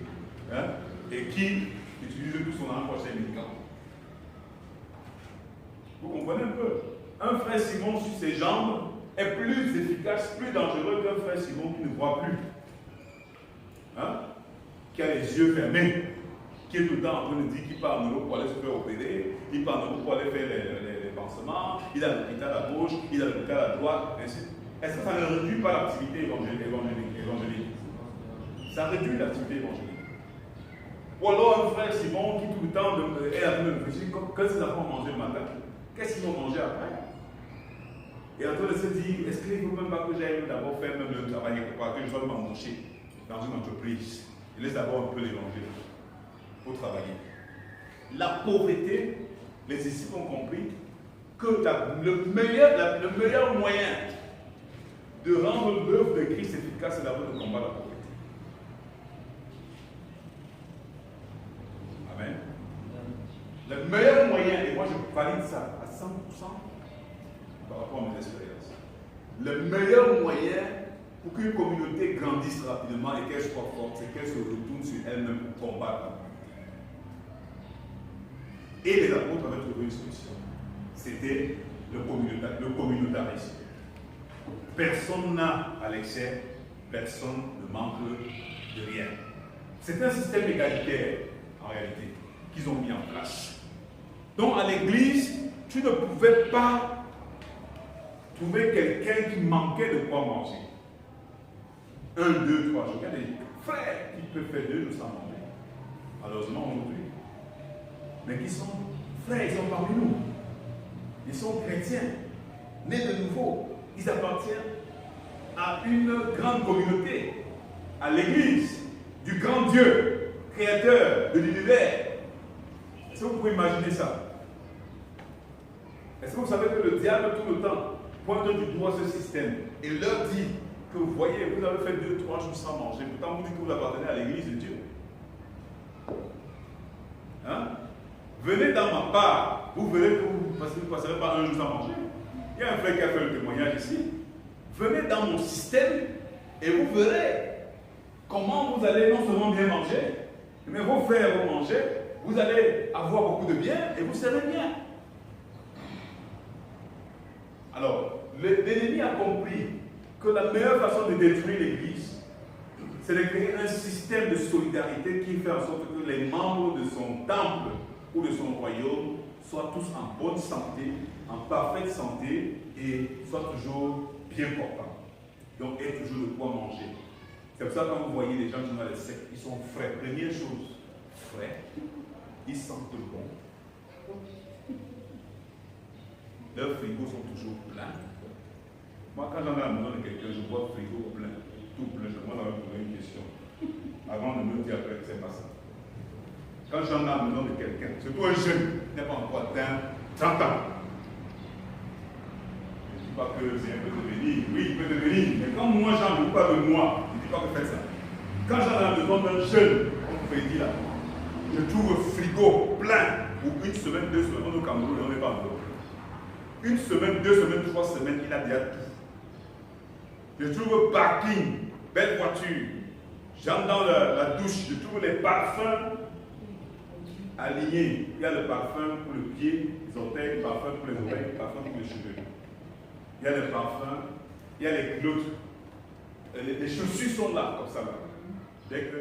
hein, et qui utilise tout son argent pour acheter un médicament. Vous comprenez un peu? Un frère Simon sur ses jambes est plus efficace, plus dangereux qu'un frère Simon qui ne voit plus. Hein? Qui a les yeux fermés, qui est tout le temps en train de dire qu'il part en Europe pour aller se faire opérer, il part en Europe pour aller faire les pansements, il a l'hôpital à gauche, il a l'hôpital à droite, ainsi. Est-ce que ça ne réduit pas l'activité évangélique? Ça réduit l'activité évangélique. Ou alors un frère Simon qui tout le temps est en train de réfléchir, quand ses enfants vont manger le matin, qu'est-ce qu'ils vont manger après? Et en train de se dire, est-ce qu'il ne faut même pas que j'aille d'abord faire même le travail quelque part, que je sois m'embaucher dans une entreprise? Je laisse d'abord un peu l'évangile pour travailler. La pauvreté, les disciples ont compris que le meilleur moyen de rendre l'œuvre de Christ efficace, c'est d'abord de combattre la pauvreté. Amen. Le meilleur moyen, et moi je valide ça à 100% par rapport à mes expériences, le meilleur moyen pour qu'une communauté grandisse rapidement et qu'elle soit forte, c'est qu'elle se retourne sur elle-même pour combattre la pauvreté. Et les apôtres avaient trouvé une solution. C'était le communautarisme. Personne n'a à l'excès, personne ne manque de rien. C'est un système égalitaire, en réalité, qu'ils ont mis en place. Donc à l'église, tu ne pouvais pas trouver quelqu'un qui manquait de quoi manger. 1, 2, 3 jours. Il y a des frères qui peuvent faire 2 jours sans manger. Malheureusement aujourd'hui. Mais qui sont frères, ils sont parmi nous. Ils sont chrétiens, nés de nouveau. Ils appartiennent à une grande communauté, à l'église du grand Dieu, créateur de l'univers. Est-ce que vous pouvez imaginer ça? Est-ce que vous savez que le diable tout le temps pointe du doigt ce système et leur dit que vous voyez, vous avez fait 2, 3 jours sans manger, pourtant vous dites que vous appartenez à l'église de Dieu. Hein? Venez dans ma part, vous verrez que vous ne passerez pas 1 jour sans manger. Il y a un frère qui a fait le témoignage ici. Venez dans mon système et vous verrez comment vous allez non seulement bien manger, mais vos frères vont manger, vous allez avoir beaucoup de bien et vous serez bien. Alors, l'ennemi a compris que la meilleure façon de détruire l'Église, c'est de créer un système de solidarité qui fait en sorte que les membres de son temple ou de son royaume soient tous en bonne santé, en parfaite santé et soient toujours bien portants. Donc, aient toujours de quoi manger. C'est pour ça que quand vous voyez les gens qui sont dans les sectes, ils sont frais. Première chose, frais, ils sentent bon. Leurs frigos sont toujours pleins. Moi, quand j'en ai à la maison de quelqu'un, je vois le frigo plein, tout plein. Moi, j'avais posé une question avant de me dire après que c'est pas ça. Quand j'en ai à la maison de quelqu'un, surtout un jeune qui n'est pas encore atteint 30 ans, je ne dis pas que c'est un peu devenir, oui, il peut devenir, mais quand moi j'en veux pas de moi, je ne dis pas que faites ça. Quand j'en ai à la maison d'un jeune, comme vous pouvez dire là, je trouve le frigo plein pour 1 semaine, 2 semaines, on est au Cameroun, on n'est pas en Europe. 1 semaine, 2 semaines, 3 semaines, il a déjà tout. Je trouve le parking, belle voiture. J'entre dans la douche, je trouve les parfums alignés. Il y a le parfum pour le pied, les orteils, le parfum pour les oreilles, le parfum pour les cheveux. Il y a le parfum, il y a les culottes. Les chaussures sont là, comme ça. Là. Dès que,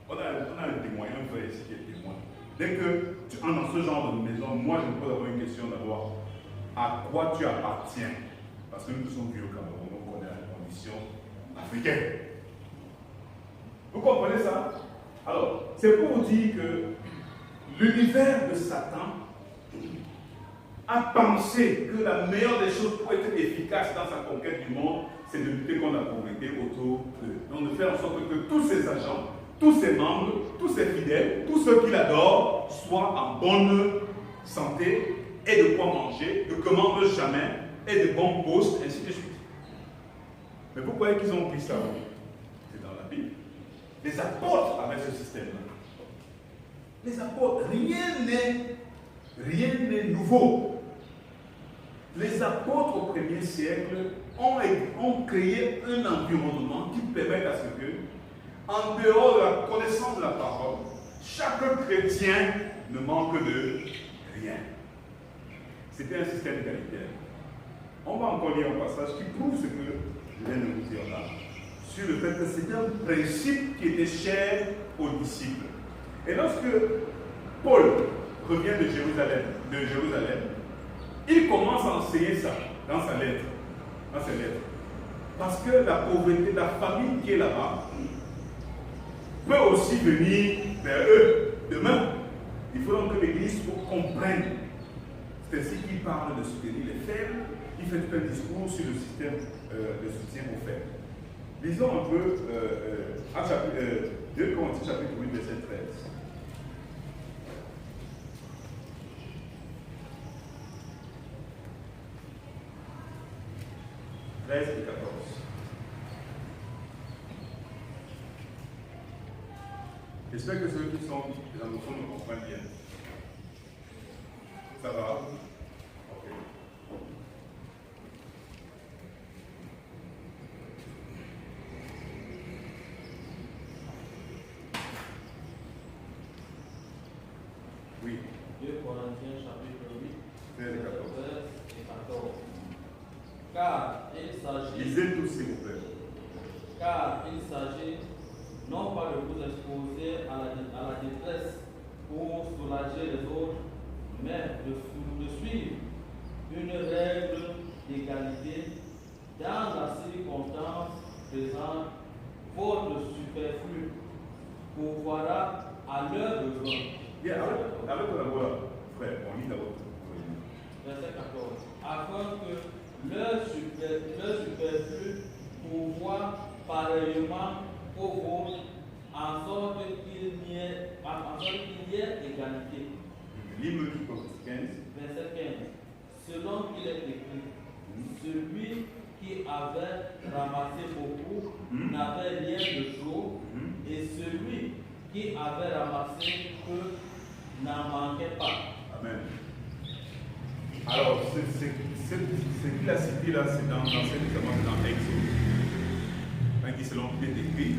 on a un témoin, un frère ici qui est témoin. Dès que tu entres dans ce genre de maison, moi je me pose d'abord une question d'abord. À quoi tu appartiens? Parce que nous tous sommes vieux au Cameroun, on connaît la condition africaine. Vous comprenez ça? Alors, c'est pour vous dire que l'univers de Satan a pensé que la meilleure des choses pour être efficace dans sa conquête du monde, c'est de lutter contre la pauvreté autour d'eux. Donc de faire en sorte que tous ses agents, tous ses membres, tous ses fidèles, tous ceux qui l'adorent, soient en bonne santé, et de quoi manger, ne commandent jamais, et de bons postes, ainsi de suite. Mais vous croyez qu'ils ont pris ça? C'est dans la Bible. Les apôtres avaient ce système-là. Les apôtres, rien n'est nouveau. Les apôtres au 1er siècle ont créé un environnement qui permet à ce que, en dehors de la connaissance de la parole, chaque chrétien ne manque de rien. C'était un système égalitaire. On va encore lire un passage qui prouve ce que je viens de vous dire là, sur le fait que c'était un principe qui était cher aux disciples. Et lorsque Paul revient de Jérusalem, il commence à enseigner ça dans ses lettres. Parce que la pauvreté, la famine qui est là-bas, peut aussi venir vers eux demain. Il faut donc que l'Église comprenne. C'est ainsi qu'il parle de soutenir les faibles. Il fait tout un discours sur le système de soutien aux faibles. Lisons un peu 2 Corinthiens chapitre 8, verset 13. 13 et 14. J'espère que ceux qui sont des anglophones me comprennent bien. Ça va? Ok. Oui. 2 Corinthiens chapitre 8, 13 et 14. 13 et 14. Car il s'agit. Lisez tous s'il vous plaît. Car il s'agit non pas de vous exposer à la détresse pour soulager les autres, mais de suivre une règle d'égalité dans la circonstance présente. Votre superflu pourvoira à leurs besoins. Bien, avec d'abord, frère, on lit d'abord. Verset 14. Afin que leur superflu pourvoie pareillement au vôtre, en sorte qu'il y ait égalité. Livre du 15. Verset 15. Selon qu'il est écrit, celui qui avait ramassé beaucoup n'avait rien de chaud, et celui qui avait ramassé peu n'en manquait pas. Amen. Alors, ce qu'il a cité là, c'est dans l'Ancien Testament, c'est dans Exode. Quand il dit selon qu'il est écrit,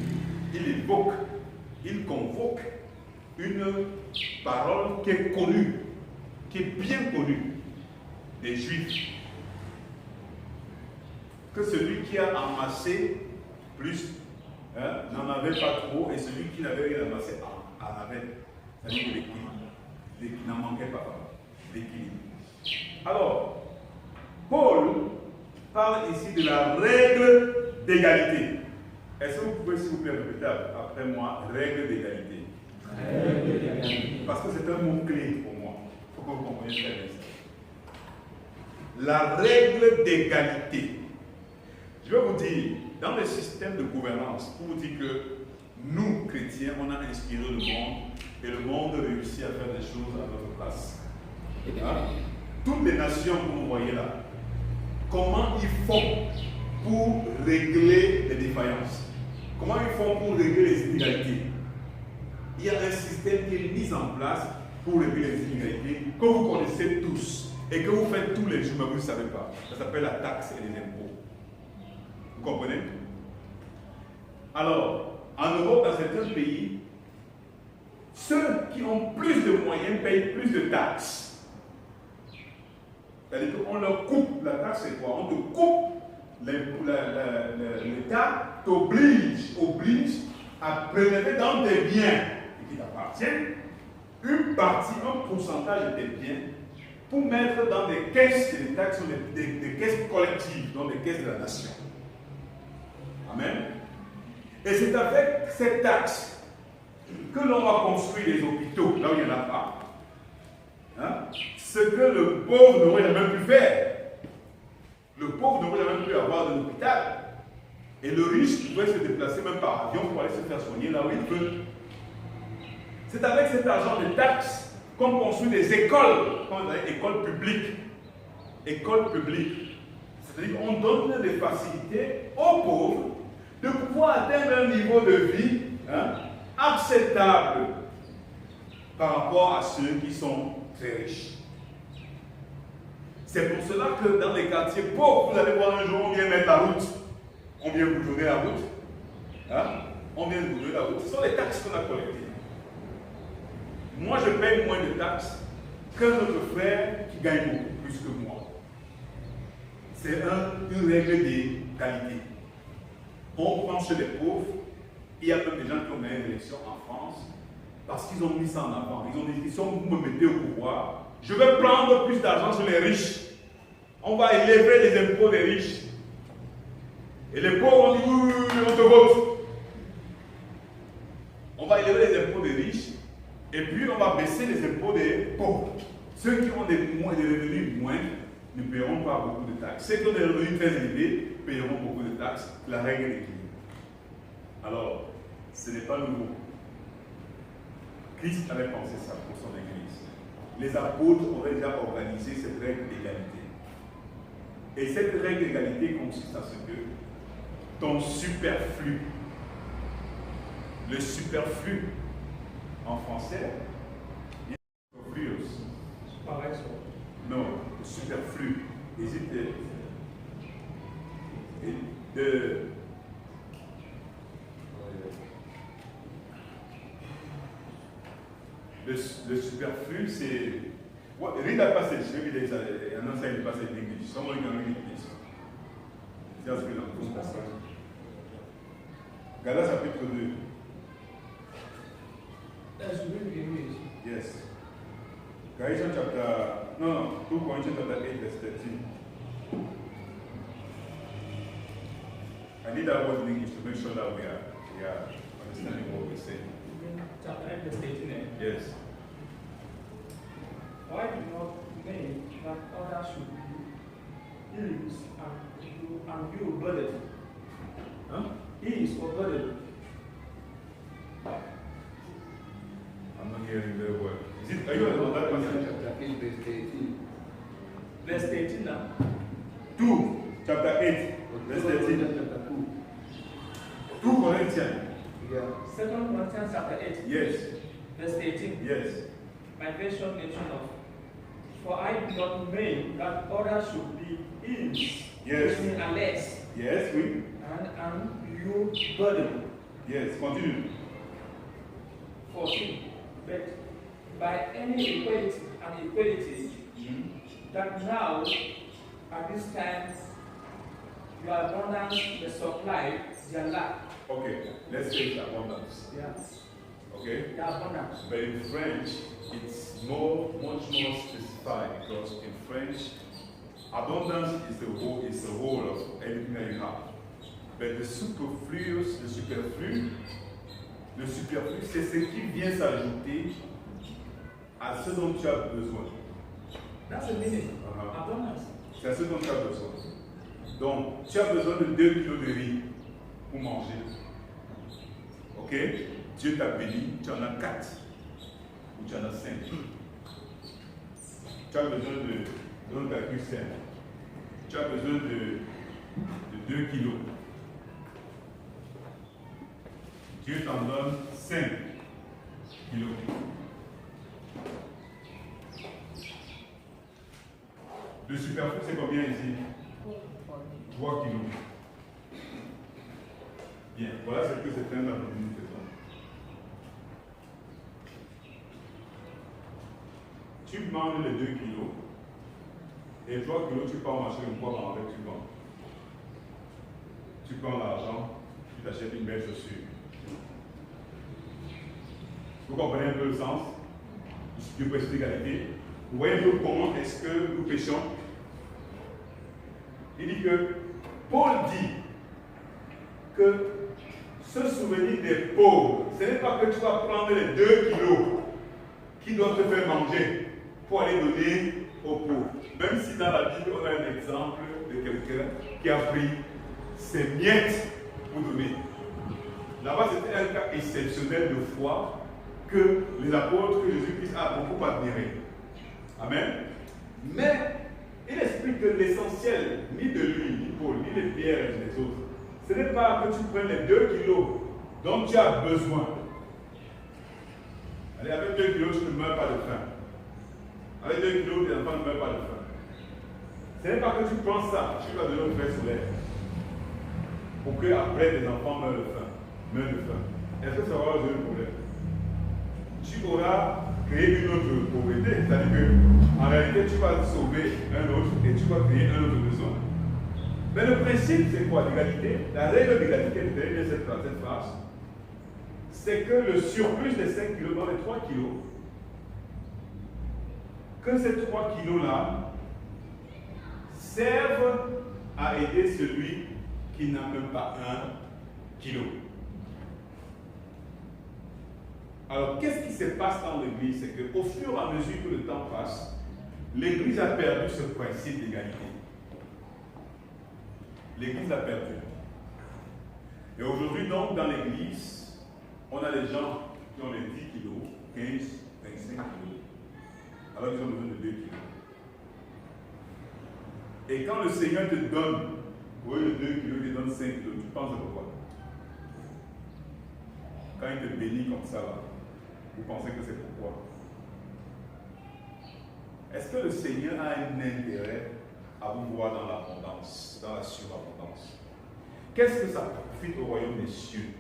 il convoque une parole qui est connue, qui est bien connue des Juifs. Que celui qui a amassé plus n'en avait pas trop, et celui qui n'avait rien amassé en avait. C'est-à-dire de l'équilibre. Il n'en manquait pas, l'équilibre. Alors, Paul parle ici de la règle d'égalité. Est-ce que vous pouvez, s'il vous plaît, répéter après moi, règle d'égalité? Règle d'égalité. Parce que c'est un mot-clé pour moi. Il faut que vous compreniez très bien ça. La règle d'égalité. Je vais vous dire, dans le système de gouvernance, pour vous dire que nous, chrétiens, on a inspiré le monde et le monde réussit à faire des choses à notre place. Toutes les nations que vous voyez là, comment ils font pour régler les défaillances? Comment ils font pour régler les inégalités? Il y a un système qui est mis en place pour régler les inégalités que vous connaissez tous et que vous faites tous les jours, mais vous ne savez pas. Ça s'appelle la taxe et les impôts. Vous comprenez? Alors, en Europe, dans certains pays, ceux qui ont plus de moyens payent plus de taxes. C'est-à-dire qu'on leur coupe. La taxe, c'est quoi? On te coupe. L'État t'oblige à prélever dans tes biens qui t'appartiennent une partie, un pourcentage de tes biens pour mettre dans des caisses. Les taxes sont des caisses collectives, donc des caisses de la nation. Amen. Et c'est avec cette taxe que l'on va construire les hôpitaux, là où il n'y en a pas. Ce que le pauvre n'aurait jamais pu faire. Le pauvre n'aurait jamais pu avoir de l'hôpital. Et le riche pouvait se déplacer même par avion pour aller se faire soigner là où il veut. C'est avec cet argent de taxes qu'on construit des écoles, qu'on appelle écoles publiques. Écoles publiques. C'est-à-dire qu'on donne des facilités aux pauvres de pouvoir atteindre un niveau de vie acceptable par rapport à ceux qui sont très riches. C'est pour cela que dans les quartiers pauvres, vous allez voir un jour, on vient mettre la route. On vient vous donner la route. On vient vous donner la route. Ce sont les taxes qu'on a collectées. moi je paye moins de taxes qu'un autre frère qui gagne beaucoup plus que moi. C'est une règle d'égalité. On prend chez les pauvres. Il y a même des gens qui ont gagné l'élection en France parce qu'ils ont mis ça en avant. Ils ont dit, si vous me mettez au pouvoir, je vais prendre plus d'argent sur les riches. On va élever les impôts des riches. Et les pauvres ont dit, oui, on te vote. On va élever les impôts des riches et puis on va baisser les impôts des pauvres. Ceux qui ont des revenus moindres ne paieront pas beaucoup de taxes. Ceux qui ont des revenus très élevés paieront beaucoup de taxes. La règle est l'équilibre. Alors, ce n'est pas nouveau. Christ avait pensé ça pour son Église. Les apôtres auraient déjà organisé cette règle d'égalité. Et cette règle d'égalité consiste à ce que ton superflu, le superflu en français, superfluous. Pareil, Non, le superflu. Hésite le superflu, c'est. Read that passage. Maybe there's an answer in the passage in English. Someone can read it, please. Just read it. Galates chapitre 2. Yes. Galatians chapter. No, 2 Corinthians chapter 8, verse 13. I need that word in English to make sure that we are understanding what we're saying. Chapter 8, verse 18. Yes. Why do not men that others should be ease and you burden? Huh? Ease or burden? I'm not hearing very well. Is it, are you on that passage? Chapter 8, verse 18. Verse 18 now. 2, chapter 8, verse 13. Chapter 2. 2 Corinthians. Yeah. 2 Corinthians chapter 8. Yes. Verse 18. Yes. My version mention of, for I do not mean that others should be ease. Yes. And less. Yes, we. And you burden. Yes, continue. 14. But by any equality and equality, that now, at this time, your abundance may supply their lack. Okay, let's say it's abundance. Yeah. Okay? The abundance. But in French, it's much more specified because in French, abundance is the whole of everything that you have. But the superflu, c'est ce qui vient s'ajouter à ce dont tu as besoin. That's the meaning. Abundance. C'est à ce dont tu as besoin. Donc, tu as besoin de 2 kilos de riz pour manger. Ok? Dieu t'a béni, tu en as 4 ou tu en as 5. Tu as besoin de, dans le calcul simple, tu as besoin de 2 kilos. Dieu t'en donne 5 kilos. Le superflu, c'est combien ici? 3 kilos. Bien, voilà ce que c'est un abdomen faisant. Tu manges les 2 kilos et 3 kilos, tu pars marcher une fois avec, tu vends. Tu prends l'argent, tu t'achètes une belle chaussure. Vous comprenez un peu le sens du principe d'égalité? Vous voyez un peu comment est-ce que nous péchons? Il dit que Paul dit que se souvenir des pauvres, ce n'est pas que tu vas prendre les 2 kilos qui doivent te faire manger pour aller donner aux pauvres. Même si dans la Bible, on a un exemple de quelqu'un qui a pris ses miettes pour donner. Là-bas, c'était un cas exceptionnel de foi que les apôtres, que Jésus-Christ a beaucoup admiré. Amen. Mais il explique que l'essentiel, ni de lui, ni Paul, ni les Pierre et les autres, ce n'est pas que tu prennes les 2 kilos dont tu as besoin. Allez, avec 2 kilos, tu ne meurs pas de faim. Avec 2 kilos, tes enfants ne meurent pas de faim. Ce n'est pas que tu prends ça, tu vas donner au frère solaire. Pour que après tes enfants meurent de faim. Est-ce que ça va résoudre le problème? Tu auras créer une autre pauvreté. C'est-à-dire qu'en réalité, tu vas sauver un autre et tu vas créer un autre besoin. Mais le principe, c'est quoi? L'égalité. La règle d'égalité, vous avez bien cette phrase, c'est que le surplus des 5 kilos dans les 3 kilos, que ces 3 kilos-là servent à aider celui qui n'a même pas 1 kilo. Alors, qu'est-ce qui se passe dans l'Église? C'est qu'au fur et à mesure que le temps passe, l'Église a perdu ce principe d'égalité. L'Église a perdu. Et aujourd'hui, donc, dans l'Église, on a des gens qui ont les 10 kilos, 15, 25 kilos, alors qu'ils ont besoin de 2 kilos. Et quand le Seigneur te donne, pour eux, le 2 kilos, il te donne 5 kilos, tu penses à quoi? Quand il te bénit comme ça, là, vous pensez que c'est pourquoi? Est-ce que le Seigneur a un intérêt à vous voir dans l'abondance, dans la surabondance? Qu'est-ce que ça profite au royaume des cieux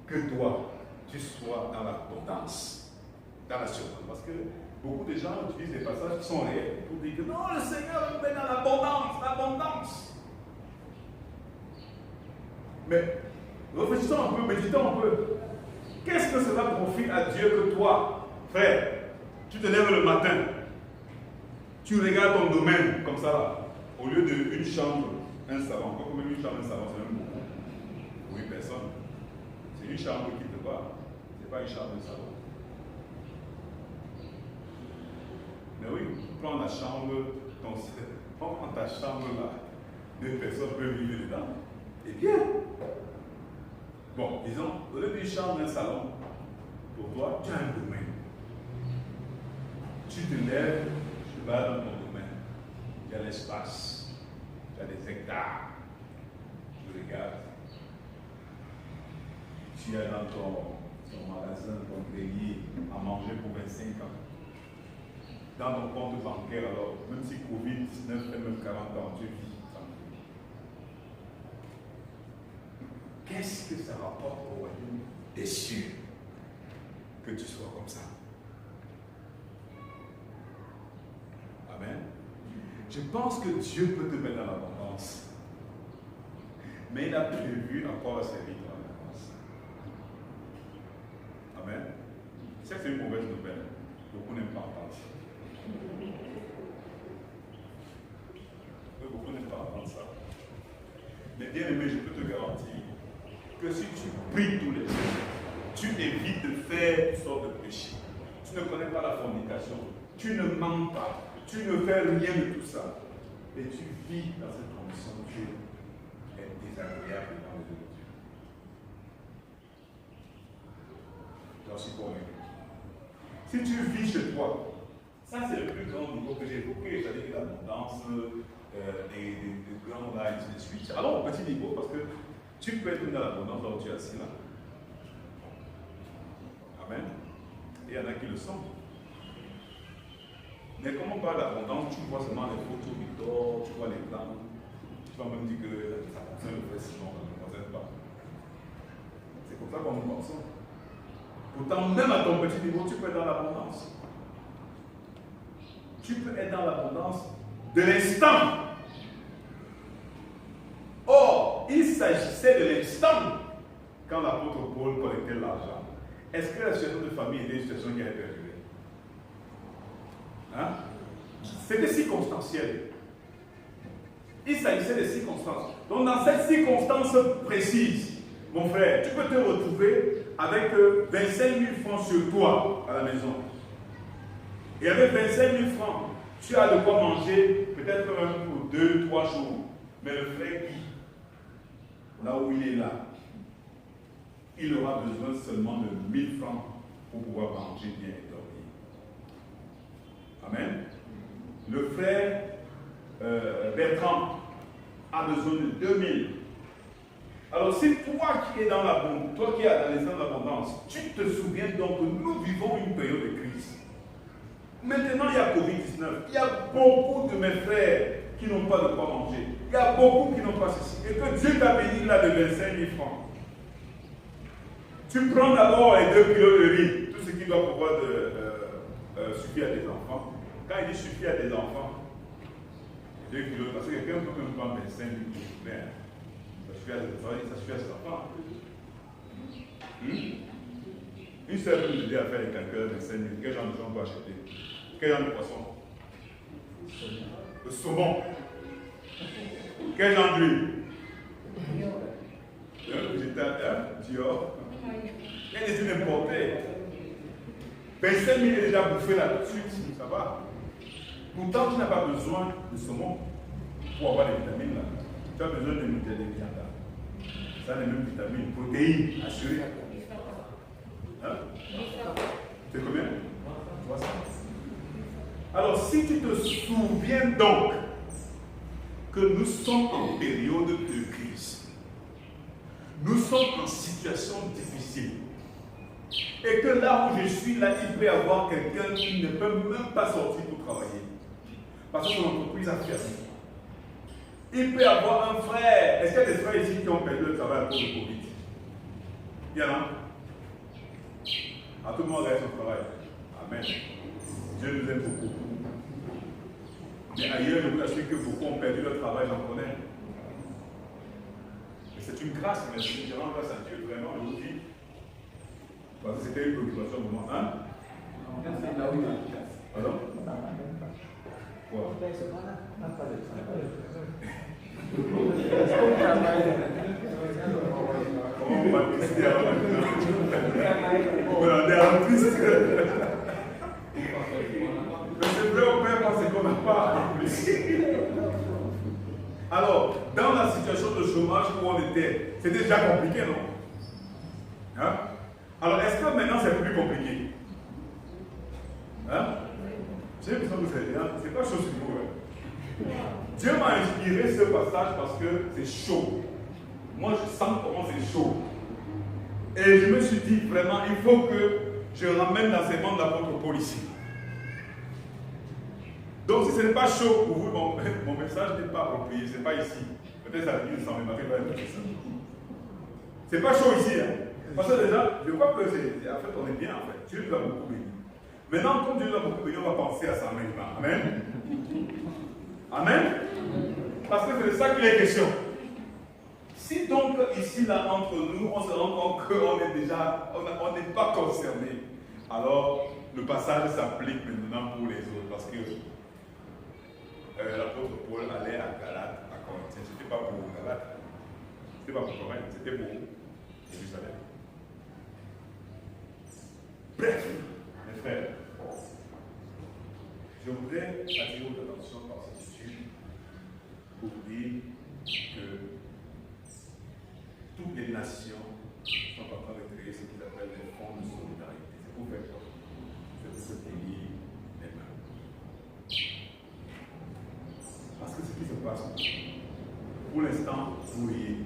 que toi, tu sois dans l'abondance, dans la surabondance? Parce que beaucoup de gens utilisent des passages qui sont réels pour dire que non, le Seigneur nous met dans l'abondance, l'abondance. Mais réfléchissons un peu, méditons un peu. Qu'est-ce que cela profite à Dieu que toi, frère, tu te lèves le matin, tu regardes ton domaine comme ça là, au lieu d'une chambre, un salon, encore même une chambre, un salon, c'est même beaucoup. Pour une personne. C'est une chambre qui te va, c'est pas une chambre, un salon. Mais oui, prends la chambre, prends ta chambre là, 2 personnes peuvent vivre dedans. Et bien. Bon, disons, au lieu d'une chambre, un salon, pour toi, tu as un domaine. Tu te lèves, tu vas dans ton domaine. Il y a l'espace, il y a des hectares. Tu regardes. Tu es dans ton magasin, ton grenier, à manger pour 25 ans. Dans ton compte bancaire, alors, même si Covid-19 fait même 40 ans, tu vis. Qu'est-ce que ça rapporte au royaume des cieux que tu sois comme ça? Amen. Je pense que Dieu peut te mettre dans l'abondance. Mais il a prévu encore à servir dans l'abondance. Amen. C'est une mauvaise nouvelle. Beaucoup n'aiment pas entendre ça. Beaucoup n'aiment pas entendre ça. Mais bien aimé, je peux te garantir que si tu pries tous les jours, tu évites de faire une sorte de péché. Tu ne connais pas la fornication, tu ne mens pas, tu ne fais rien de tout ça. Et tu vis dans cette condition, tu es désagréable dans les yeux de Dieu. J'en suis convaincu. Si tu vis chez toi, ça c'est le plus grand niveau que j'ai évoqué, c'est-à-dire l'abondance, des grands là, et ainsi de suite. Alors au petit niveau, parce que tu peux être dans l'abondance là où tu es assis là. Amen. Et il y en a qui le sont. Mais comme on parle d'abondance, tu vois seulement les photos du corps, tu vois les plans. Tu vas même dire que ça concerne le frère Simon, ça ne concerne pas. C'est comme ça qu'on nous pensons. Pourtant, même à ton petit niveau, tu peux être dans l'abondance. Tu peux être dans l'abondance de l'instant. Or, il s'agissait de l'instant quand l'apôtre Paul collectait l'argent. Est-ce que la situation de famille était une situation qui avait perduré? Hein? C'était circonstanciel. Il s'agissait de circonstances. Donc, dans cette circonstance précise, mon frère, tu peux te retrouver avec 25 000 francs sur toi à la maison. Et avec 25 000 francs, tu as de quoi manger, peut-être même pour 2-3 jours. Mais le frère qui, là où il est là, il aura besoin seulement de 1000 francs pour pouvoir manger bien et dormir. Amen. Le frère Bertrand a besoin de 2000. Alors si toi qui es dans l'abondance, toi qui es dans les temps d'abondance, tu te souviens donc que nous vivons une période de crise. Maintenant il y a Covid-19, il y a beaucoup de mes frères qui n'ont pas de quoi manger. Il y a beaucoup qui n'ont pas ceci. Et que Dieu t'a béni là de 25 000 francs. Tu prends d'abord les 2 kilos de riz, tout ce qui doit pouvoir suffit à des enfants. Quand il dit suffit à des enfants, 2 kilos, parce que quelqu'un peut même prendre 25 kilos, mais ça suffit à ses enfants. Une seule peut m'aider à faire les calculs de 5 000. Quel genre de gens on peut acheter? Quel genre de poisson? Le saumon. Quel genre d'huile? Dior. Il y a des huiles importées. 25 000 est déjà bouffé là tout de suite, ça va. Pourtant, tu n'as pas besoin de saumon pour avoir des vitamines là. Tu as besoin de viande. Ça a les mêmes vitamines, protéines, assurées. Hein? C'est combien? 300. Alors, si tu te souviens donc que nous sommes en période de crise, nous sommes en situation difficile, et que là où je suis, là, il peut y avoir quelqu'un qui ne peut même pas sortir pour travailler, parce que son entreprise a fermé. Il peut y avoir un frère. Est-ce qu'il y a des frères ici qui ont perdu le travail à cause du Covid? Il y en a. À tout le monde reste son travail. Amen. Dieu nous aime beaucoup. Mais ailleurs, je vous assure que beaucoup ont perdu leur travail, j'en connais. Mais c'est une grâce, mais je rends grâce à Dieu, vraiment, je vous dis. Parce que c'était une préoccupation au moment. Hein? Pardon? Quoi? On va tester alors on va aller à la piste. Mais c'est vrai, on perd parce qu'on n'a pas en plus. Alors, dans la situation de chômage où on était, c'était déjà compliqué, non? Hein? Alors, est-ce que maintenant c'est plus compliqué? Hein? J'ai l'impression que c'est pas chaud sur vous. Hein? Dieu m'a inspiré ce passage parce que c'est chaud. Moi, je sens comment c'est chaud. Et je me suis dit, vraiment, il faut que je ramène l'enseignement de l'apôtre Paul ici. Donc, si ce n'est pas chaud pour vous, mon message n'est pas approprié. Ce n'est pas ici. Peut-être ça dit, ça m'est marqué ça. C'est pas chaud ici. Hein? Parce que déjà, je crois que c'est. En fait, on est bien, en fait. Dieu nous a beaucoup béni. Maintenant, comme Dieu nous a beaucoup béni, on va penser à ça maintenant. Amen. Amen. Parce que c'est de ça qu'il est question. Si donc, ici, là, entre nous, on se rend compte qu'on est déjà, on n'est pas concerné, alors le passage s'applique maintenant pour les autres. Parce que l'apôtre Paul allait à Galate, à Corinthiens. Ce n'était pas pour Galate, c'était pas pour Corinthe, c'était pour Jérusalem. Bref, mes frères, je voudrais attirer votre attention par cette étude pour dire que toutes les nations sont en train de créer ce qu'ils appellent des fonds de solidarité. C'est pour faire quoi? C'est pour se tenir les mains. Parce que ce qui se passe, pour l'instant, vous riez.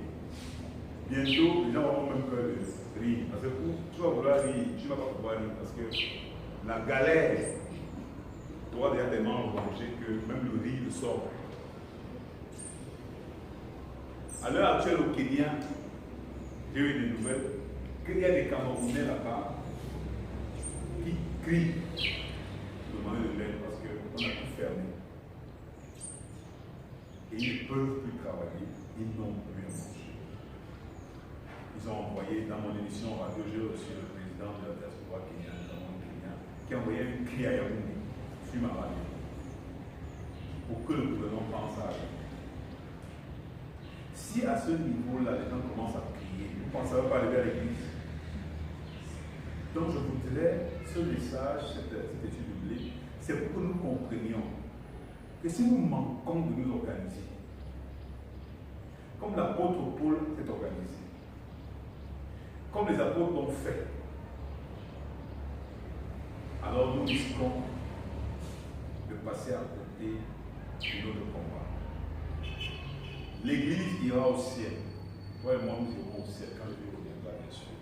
Bientôt, les gens auront même peur de rire. Parce que tu vas vouloir rire, tu ne vas pas pouvoir rire. Parce que la galère, toi déjà tellement rangé que même le rire sort. À l'heure actuelle au Kenya, j'ai eu des nouvelles qu'il y a des Camerounais là-bas qui crient pour demander de l'aide parce qu'on a tout fermé. Et ils ne peuvent plus travailler, ils n'ont plus à manger. Ils ont envoyé, dans mon émission radio, j'ai reçu le président de la diaspora kenyane, qui a envoyé un cri à Yaoundé sur ma radio pour que le gouvernement pense à eux. Si à ce niveau-là, les gens commencent à prier, vous pensez pas arriver à l'église. Donc je voudrais, ce message, cette étude biblique, c'est pour que nous comprenions que si nous manquons de nous organiser, comme l'apôtre Paul s'est organisé, comme les apôtres l'ont fait, alors nous risquons de passer à côté de notre combat. L'Église ira au ciel. Toi et moi, nous irons au ciel quand Dieu reviendra, bien sûr.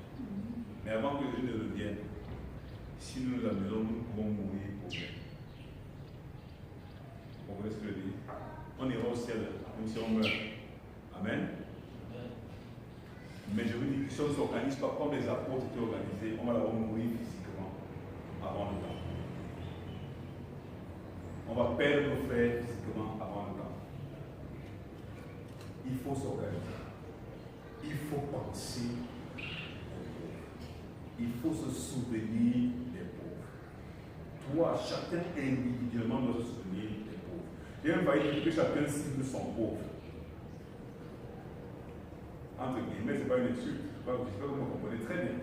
Mais avant que Dieu ne revienne, si nous nous amusons, nous pouvons mourir pour lui. Vous comprenez ce que je dis? On ira au ciel, même si on meurt. Amen. Mais je vous dis que si on ne s'organise pas comme les apôtres étaient organisés, on va d'abord mourir physiquement avant le temps. on va perdre nos frères physiquement avant le temps. Il faut s'organiser. Il faut penser aux pauvres. Il faut se souvenir des pauvres. Toi, chacun individuellement doit se souvenir des pauvres. J'ai même failli dire que chacun cible son pauvre. Entre guillemets, ce n'est pas une insulte. J'espère que vous me comprenez très bien.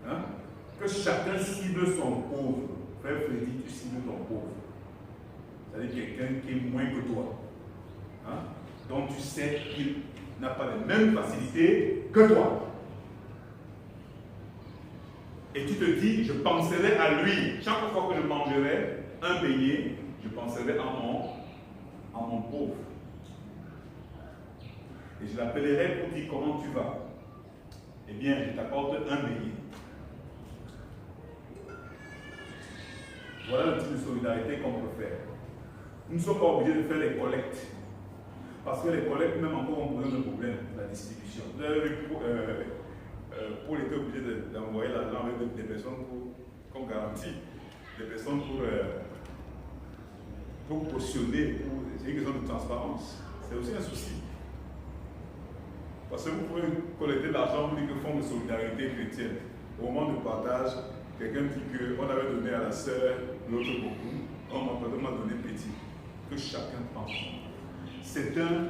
Hein? Que chacun cible son pauvre. Frère Freddy, tu cibles ton pauvre. C'est-à-dire quelqu'un qui est moins que toi. Hein? Donc tu sais qu'il n'a pas les mêmes facilités que toi. Et tu te dis, je penserai à lui. Chaque fois que je mangerai un beignet, je penserai à mon pauvre. Et je l'appellerai pour dire comment tu vas. Eh bien, je t'apporte un beignet. Voilà le type de solidarité qu'on peut faire. Nous ne sommes pas obligés de faire les collectes. Parce que les collectes, même encore, on pose le problème de la distribution. Vous avez vu, Paul était obligé d'envoyer l'argent avec des personnes qu'on garantit. Des personnes pour cautionner. C'est une question de transparence. C'est aussi un souci. Parce que vous pouvez collecter l'argent pour dire que fonds de solidarité chrétienne. Au moment de partage, quelqu'un dit qu'on avait donné à la sœur, l'autre beaucoup, on m'a donné petit. Que chacun pense. C'est un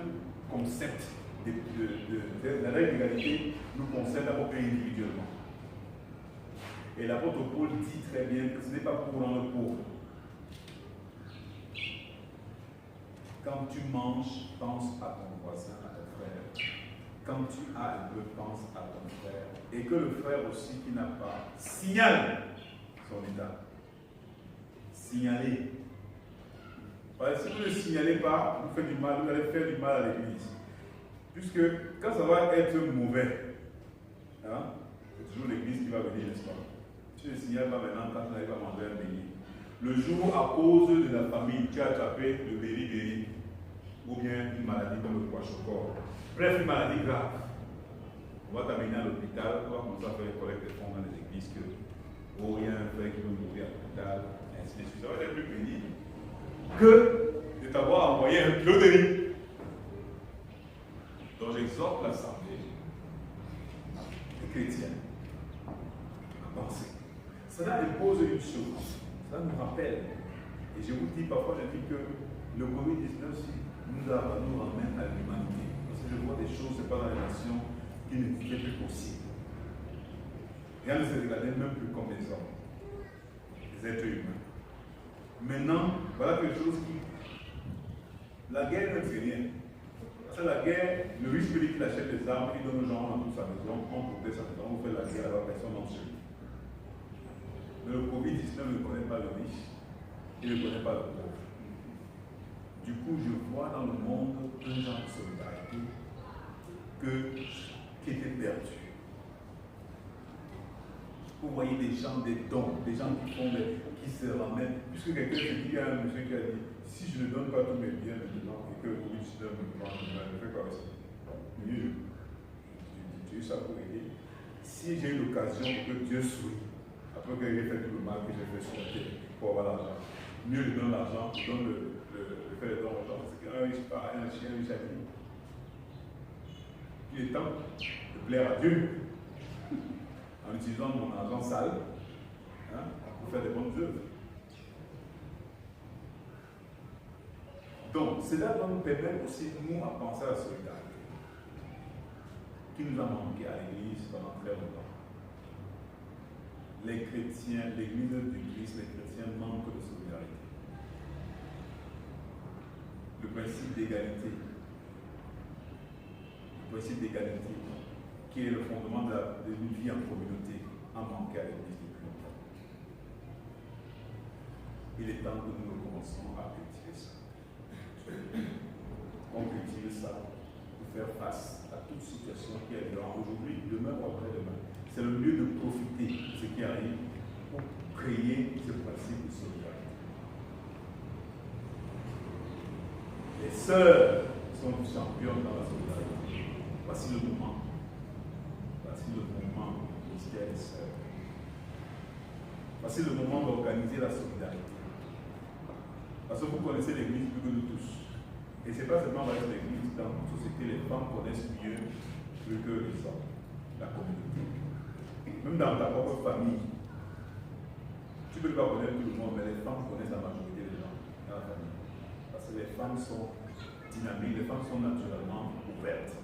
concept la règle d'égalité nous concerne d'abord individuellement. Et l'apôtre Paul dit très bien que ce n'est pas pour rendre pauvre. Quand tu manges, pense à ton voisin, à ton frère. Quand tu as un peu, pense à ton frère. Et que le frère aussi qui n'a pas, signale son état. Signalez. Si vous ne signalez pas, vous faites du mal, vous allez faire du mal à l'église. Puisque quand ça va être mauvais, hein, c'est toujours l'église qui va venir, n'est-ce pas? Tu ne signales pas maintenant quand tu n'arrives pas à manger un béni. Le jour, à cause de la famille, tu as attrapé le béri-béri, ou bien une maladie comme le poids au corps. Bref, une maladie grave. On va t'amener à l'hôpital, on va commencer à faire les collectes de fonds dans les églises que, oh, il y a un frère qui veut mourir à l'hôpital, ainsi de suite. Ça va être plus pénible que de t'avoir envoyé un kilo de riz. Donc j'exhorte l'Assemblée, les chrétiens, à penser. Cela impose une chose, cela nous rappelle, et je vous dis parfois, je dis que le Covid-19 nous ramène à l'humanité. Parce que je vois des choses, ce n'est pas dans les nations, qui n'étaient plus possibles. Rien ne se regardait même plus comme des hommes, des êtres humains. Maintenant, voilà quelque chose qui... La guerre ne fait rien. Parce que la guerre, le riche veut dire qu'il achète des armes, il donne aux gens dans toute sa maison, on protège sa maison, on fait la guerre, alors personne n'en sait. Mais le Covid-19 ne connaît pas le riche, il ne connaît pas le pauvre. Du coup, je vois dans le monde un genre de solidarité qui était perdu. Vous voyez des gens, des dons, des gens qui se ramènent. Puisque quelqu'un se dit, il y a un monsieur qui a dit, si je ne donne pas tous mes biens maintenant et que le Covid-19 me prend, je fais quoi aussi? Mieux, tu as eu ça pour aider. Si j'ai eu l'occasion que Dieu sourit, après que j'ai fait tout le mal que j'ai fait sur la terre pour avoir l'argent, mieux je donne l'argent, je donne le fait de don aux gens. C'est qu'un riche part, un chien riche à lui. Il est temps de plaire à Dieu en utilisant mon argent sale, hein, pour faire des bonnes œuvres. Donc, cela doit nous permettre aussi, nous, à penser à la solidarité, qui nous a manqué à l'Église pendant très longtemps. Les chrétiens, l'Église du Christ, les chrétiens manquent de solidarité. Le principe d'égalité, qui est le fondement d'une vie en communauté, a manqué à l'Église depuis longtemps. Il est temps que nous commençons à cultiver ça. On cultive ça pour faire face à toute situation qui est aujourd'hui, demain ou après-demain. C'est le lieu de profiter de ce qui arrive pour créer ce principe de solidarité. Les sœurs sont des championnes dans la solidarité. Voici le moment. Voici le moment de mystère des sœurs. Voici le moment d'organiser la solidarité. Parce que vous connaissez l'église plus que nous tous. Et ce n'est pas seulement avec l'église, dans toute société, les femmes connaissent mieux plus que les hommes, la communauté. Même dans ta propre famille, tu ne peux pas connaître tout le monde, mais les femmes connaissent la majorité des gens dans la famille. Parce que les femmes sont dynamiques, les femmes sont naturellement ouvertes.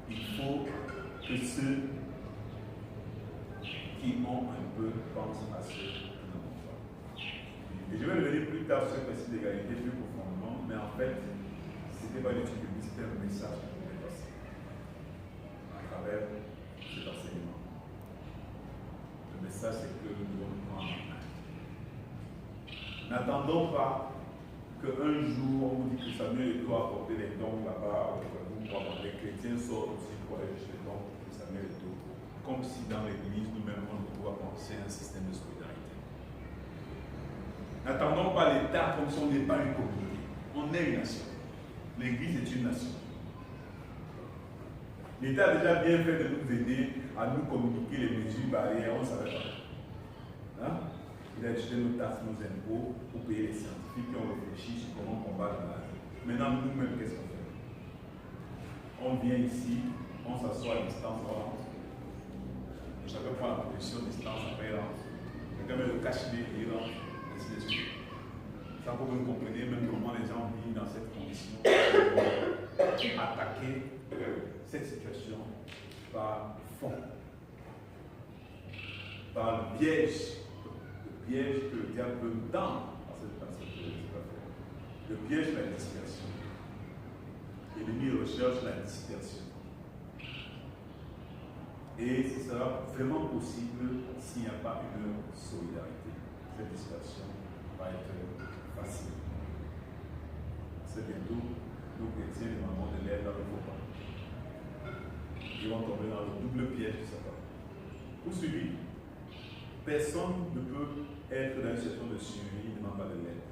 Il faut que ceux qui ont un peu pensent à ceux qui n'en ont pas. Et je vais revenir plus tard sur ce principe d'égalité plus profondément, mais en fait, ce n'était pas une étude biblique, c'était un message qui pouvait passer à travers cet enseignement. Le message, c'est que nous devons prendre en main. N'attendons pas qu'un jour on vous dit que Samuel doit apporter les dons là-bas, les chrétiens sortent aussi pour aller chercher les dons que Samuel et tout. Comme si dans l'église, nous-mêmes, on doit penser à un système de solidarité. N'attendons pas l'État comme si on n'est pas une communauté. On est une nation. L'église est une nation. L'État a déjà bien fait de nous aider à nous communiquer les mesures barrières, on ne savait pas. Hein? Il a jeté nos taxes, nos impôts pour payer les scientifiques qui ont réfléchi sur comment combattre la maladie. Maintenant, nous-mêmes, qu'est-ce qu'on fait? On vient ici, on s'assoit à distance, on rentre. Chacun prend la position de distance, après il rentre. Quelqu'un met le cache-nez et il rentre, ainsi de suite. Ça pour que vous compreniez même comment les gens vivent dans cette condition. Attaquer cette situation par fond, par le piège que le diable peut nous tendre à cette situation. Le piège de la dispersion. L'ennemi recherche la dispersion. Et ce sera vraiment possible s'il n'y a pas une solidarité. Cette dispersion va être facile. C'est bientôt, nos chrétiens demandons de l'aide dans le repas. Ils vont tomber dans le double piège de Satan. Vous suivez? Personne ne peut être dans une situation de survie, il ne demande pas de l'aide.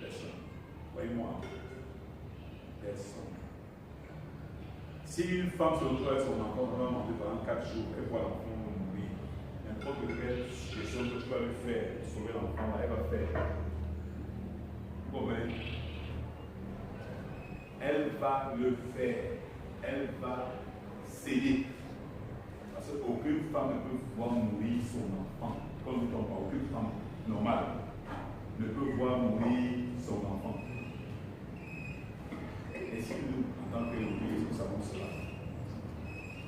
Personne. Voyez-moi. Personne. Si une femme se retrouve avec son enfant, on va manger pendant 4 jours, elle voit l'enfant mourir. N'importe quelle question que tu vas lui faire pour sauver l'enfant, elle va faire. Vous comprenez? Elle va le faire. Elle va céder. Parce qu'aucune femme ne peut voir mourir son enfant. Comme nous sommes, aucune femme normale ne peut voir mourir son enfant. Et si nous, en tant qu'Église, nous savons cela,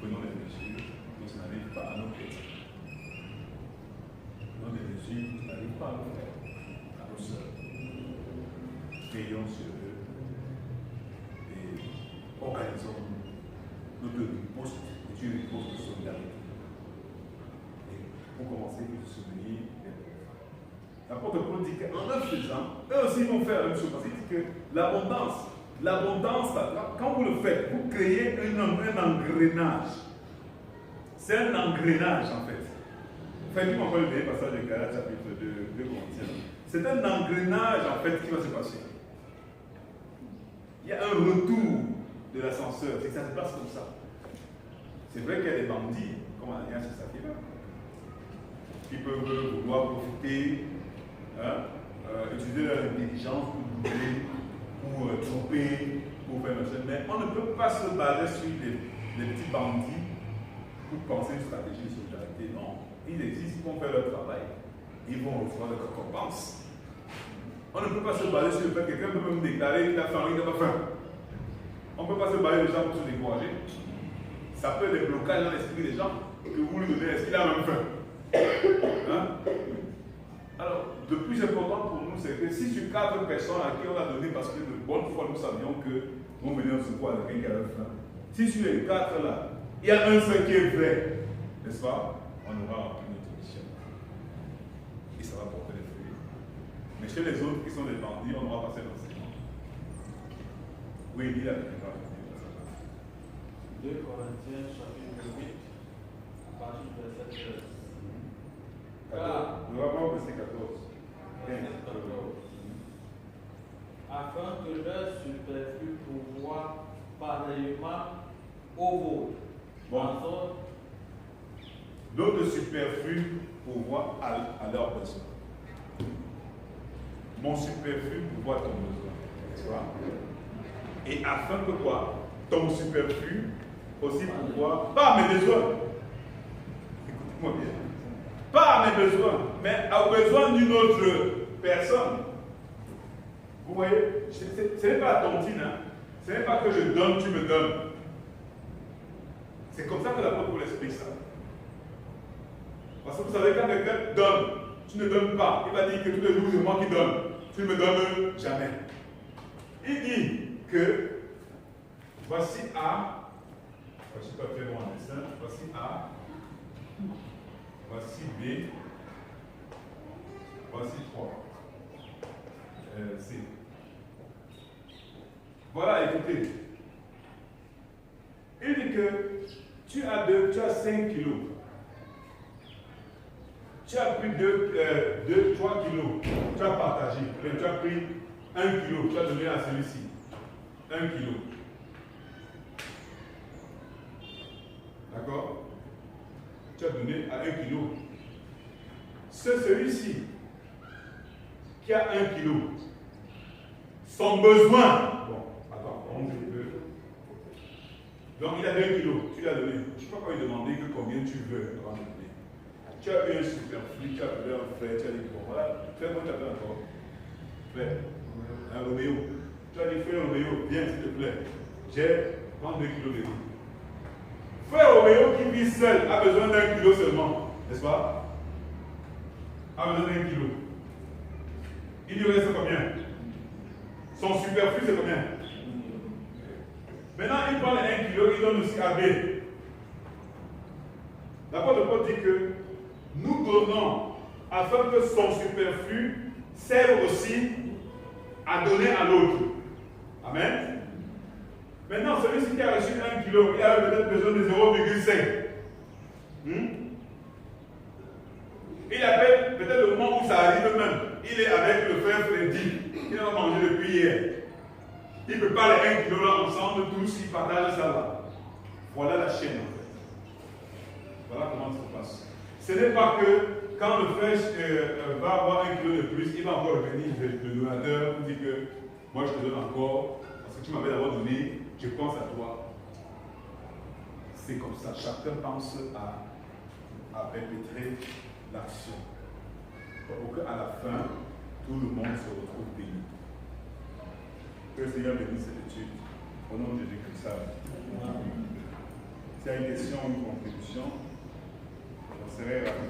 prenons les mesures, nous n'arrivons pas à nos chrétiens. Prenons des mesures, nous n'arrivons pas à nos frères, à nos sœurs. Veillons sur eux et organisons notre riposte, est une riposte de solidarité. Et pour commencer, il faut se souvenir des pauvres. L'apôtre Paul dit qu'en le faisant, eux aussi vont faire la même chose. Parce qu'il dit que l'abondance, quand vous le faites, vous créez un engrenage. C'est un engrenage en fait. Faites-moi encore le dernier passage de Galates chapitre 2 Corinthiens. C'est un engrenage en fait qui va se passer. Il y a un retour de l'ascenseur, c'est que ça se passe comme ça. C'est vrai qu'il y a des bandits, comme Ananias et Saphira, qui peuvent vouloir profiter, utiliser leur intelligence pour doubler, pour tromper, pour faire machin. Mais on ne peut pas se baser sur des petits bandits pour penser une stratégie de solidarité. Non, ils existent, ils vont faire leur travail. Ils vont recevoir des récompenses. On ne peut pas se baser sur le fait que quelqu'un peut me déclarer qu'il a faim, il n'a pas faim. On ne peut pas se baser les gens pour se décourager. Ça peut être des blocages dans l'esprit des gens que vous lui donnez. Est-ce qu'il a même faim? Hein? Alors, le plus important pour nous, c'est que si sur 4 personnes à qui on a donné, parce que de bonne foi nous savions que nous venions au secours à quelqu'un qui avait faim, si sur les 4 là, il y a un seul qui est vrai, n'est-ce pas? On aura rempli notre mission. Et ça va porter des fruits. Mais chez les autres qui sont des bandits, on aura passé l'enseignement. Oui, il a la préparation. 2 Corinthiens chapitre 8, à partir du verset 13. Nous allons voir verset 14. Afin que leur superflu pourvoie pareillement au vôtre. Bon. Notre superflu pourvoir à leurs besoins. Mon superflu pourvoit ton besoin. Tu vois? Et afin que quoi? Ton superflu aussi pourvoit pas à mes besoins. Écoutez-moi bien. Pas à mes besoins, mais aux besoins d'une autre personne. Vous voyez, ce n'est pas la tontine, hein? Ce n'est pas que je donne, tu me donnes. C'est comme ça que l'apôtre Paul explique ça. Parce que vous savez, quand quelqu'un donne, tu ne donnes pas. Il va dire que tous les jours, c'est moi qui donne. Tu ne me donnes jamais. Il dit que voici A, je ne suis pas très bon en dessin, voici A, voici B, voici 3. C. Voilà, écoutez. Il dit que tu as 5 kilos. Tu as pris 3 kilos. Tu as partagé. Tu as pris 1 kilo. Tu as donné à celui-ci. 1 kilo. D'accord? Tu as donné à 1 kilo. C'est celui-ci qui a 1 kilo. Son besoin. Bon, attends, on dit que. Donc il a 1 kilo. Tu l'as donné. Je ne peux pas lui demander que combien tu veux avant de donner. Tu as eu un superflu, tu as appelé un frère, tu as dit bon voilà, frère, moi tu appelles encore. Frère, un Roméo. Tu as dit frère Roméo, viens s'il te plaît. J'ai 32 kilos de riz. Frère Roméo qui vit seul a besoin d'1 kilo seulement, n'est-ce pas? A besoin d'1 kilo. Il lui reste combien? Son superflu c'est combien? Maintenant il prend les 1 kilo, il donne aussi à B. L'apôtre Paul dit que nous donnons afin que son superflu serve aussi à donner à l'autre. Amen. Maintenant, celui-ci qui a reçu 1 kilo, il a peut-être besoin de 0,5. Il appelle peut-être le moment où ça arrive même. Il est avec le frère Freddy. Il a mangé depuis hier. Il ne peut pas les 1 kilo là ensemble, tous ils partagent ça là. Voilà la chaîne en fait. Voilà comment ça se passe. Ce n'est pas que quand le frère va avoir 1 kilo de plus, il va encore revenir le donateur pour dire que moi je te donne encore, parce que tu m'avais d'abord donné, je pense à toi. C'est comme ça, chacun pense à perpétrer l'action. Pour qu'à la fin, tout le monde se retrouve béni. Que le Seigneur bénisse cette étude. Au nom de Jésus-Christ. S'il y a une question ou une contribution, je serai ravi.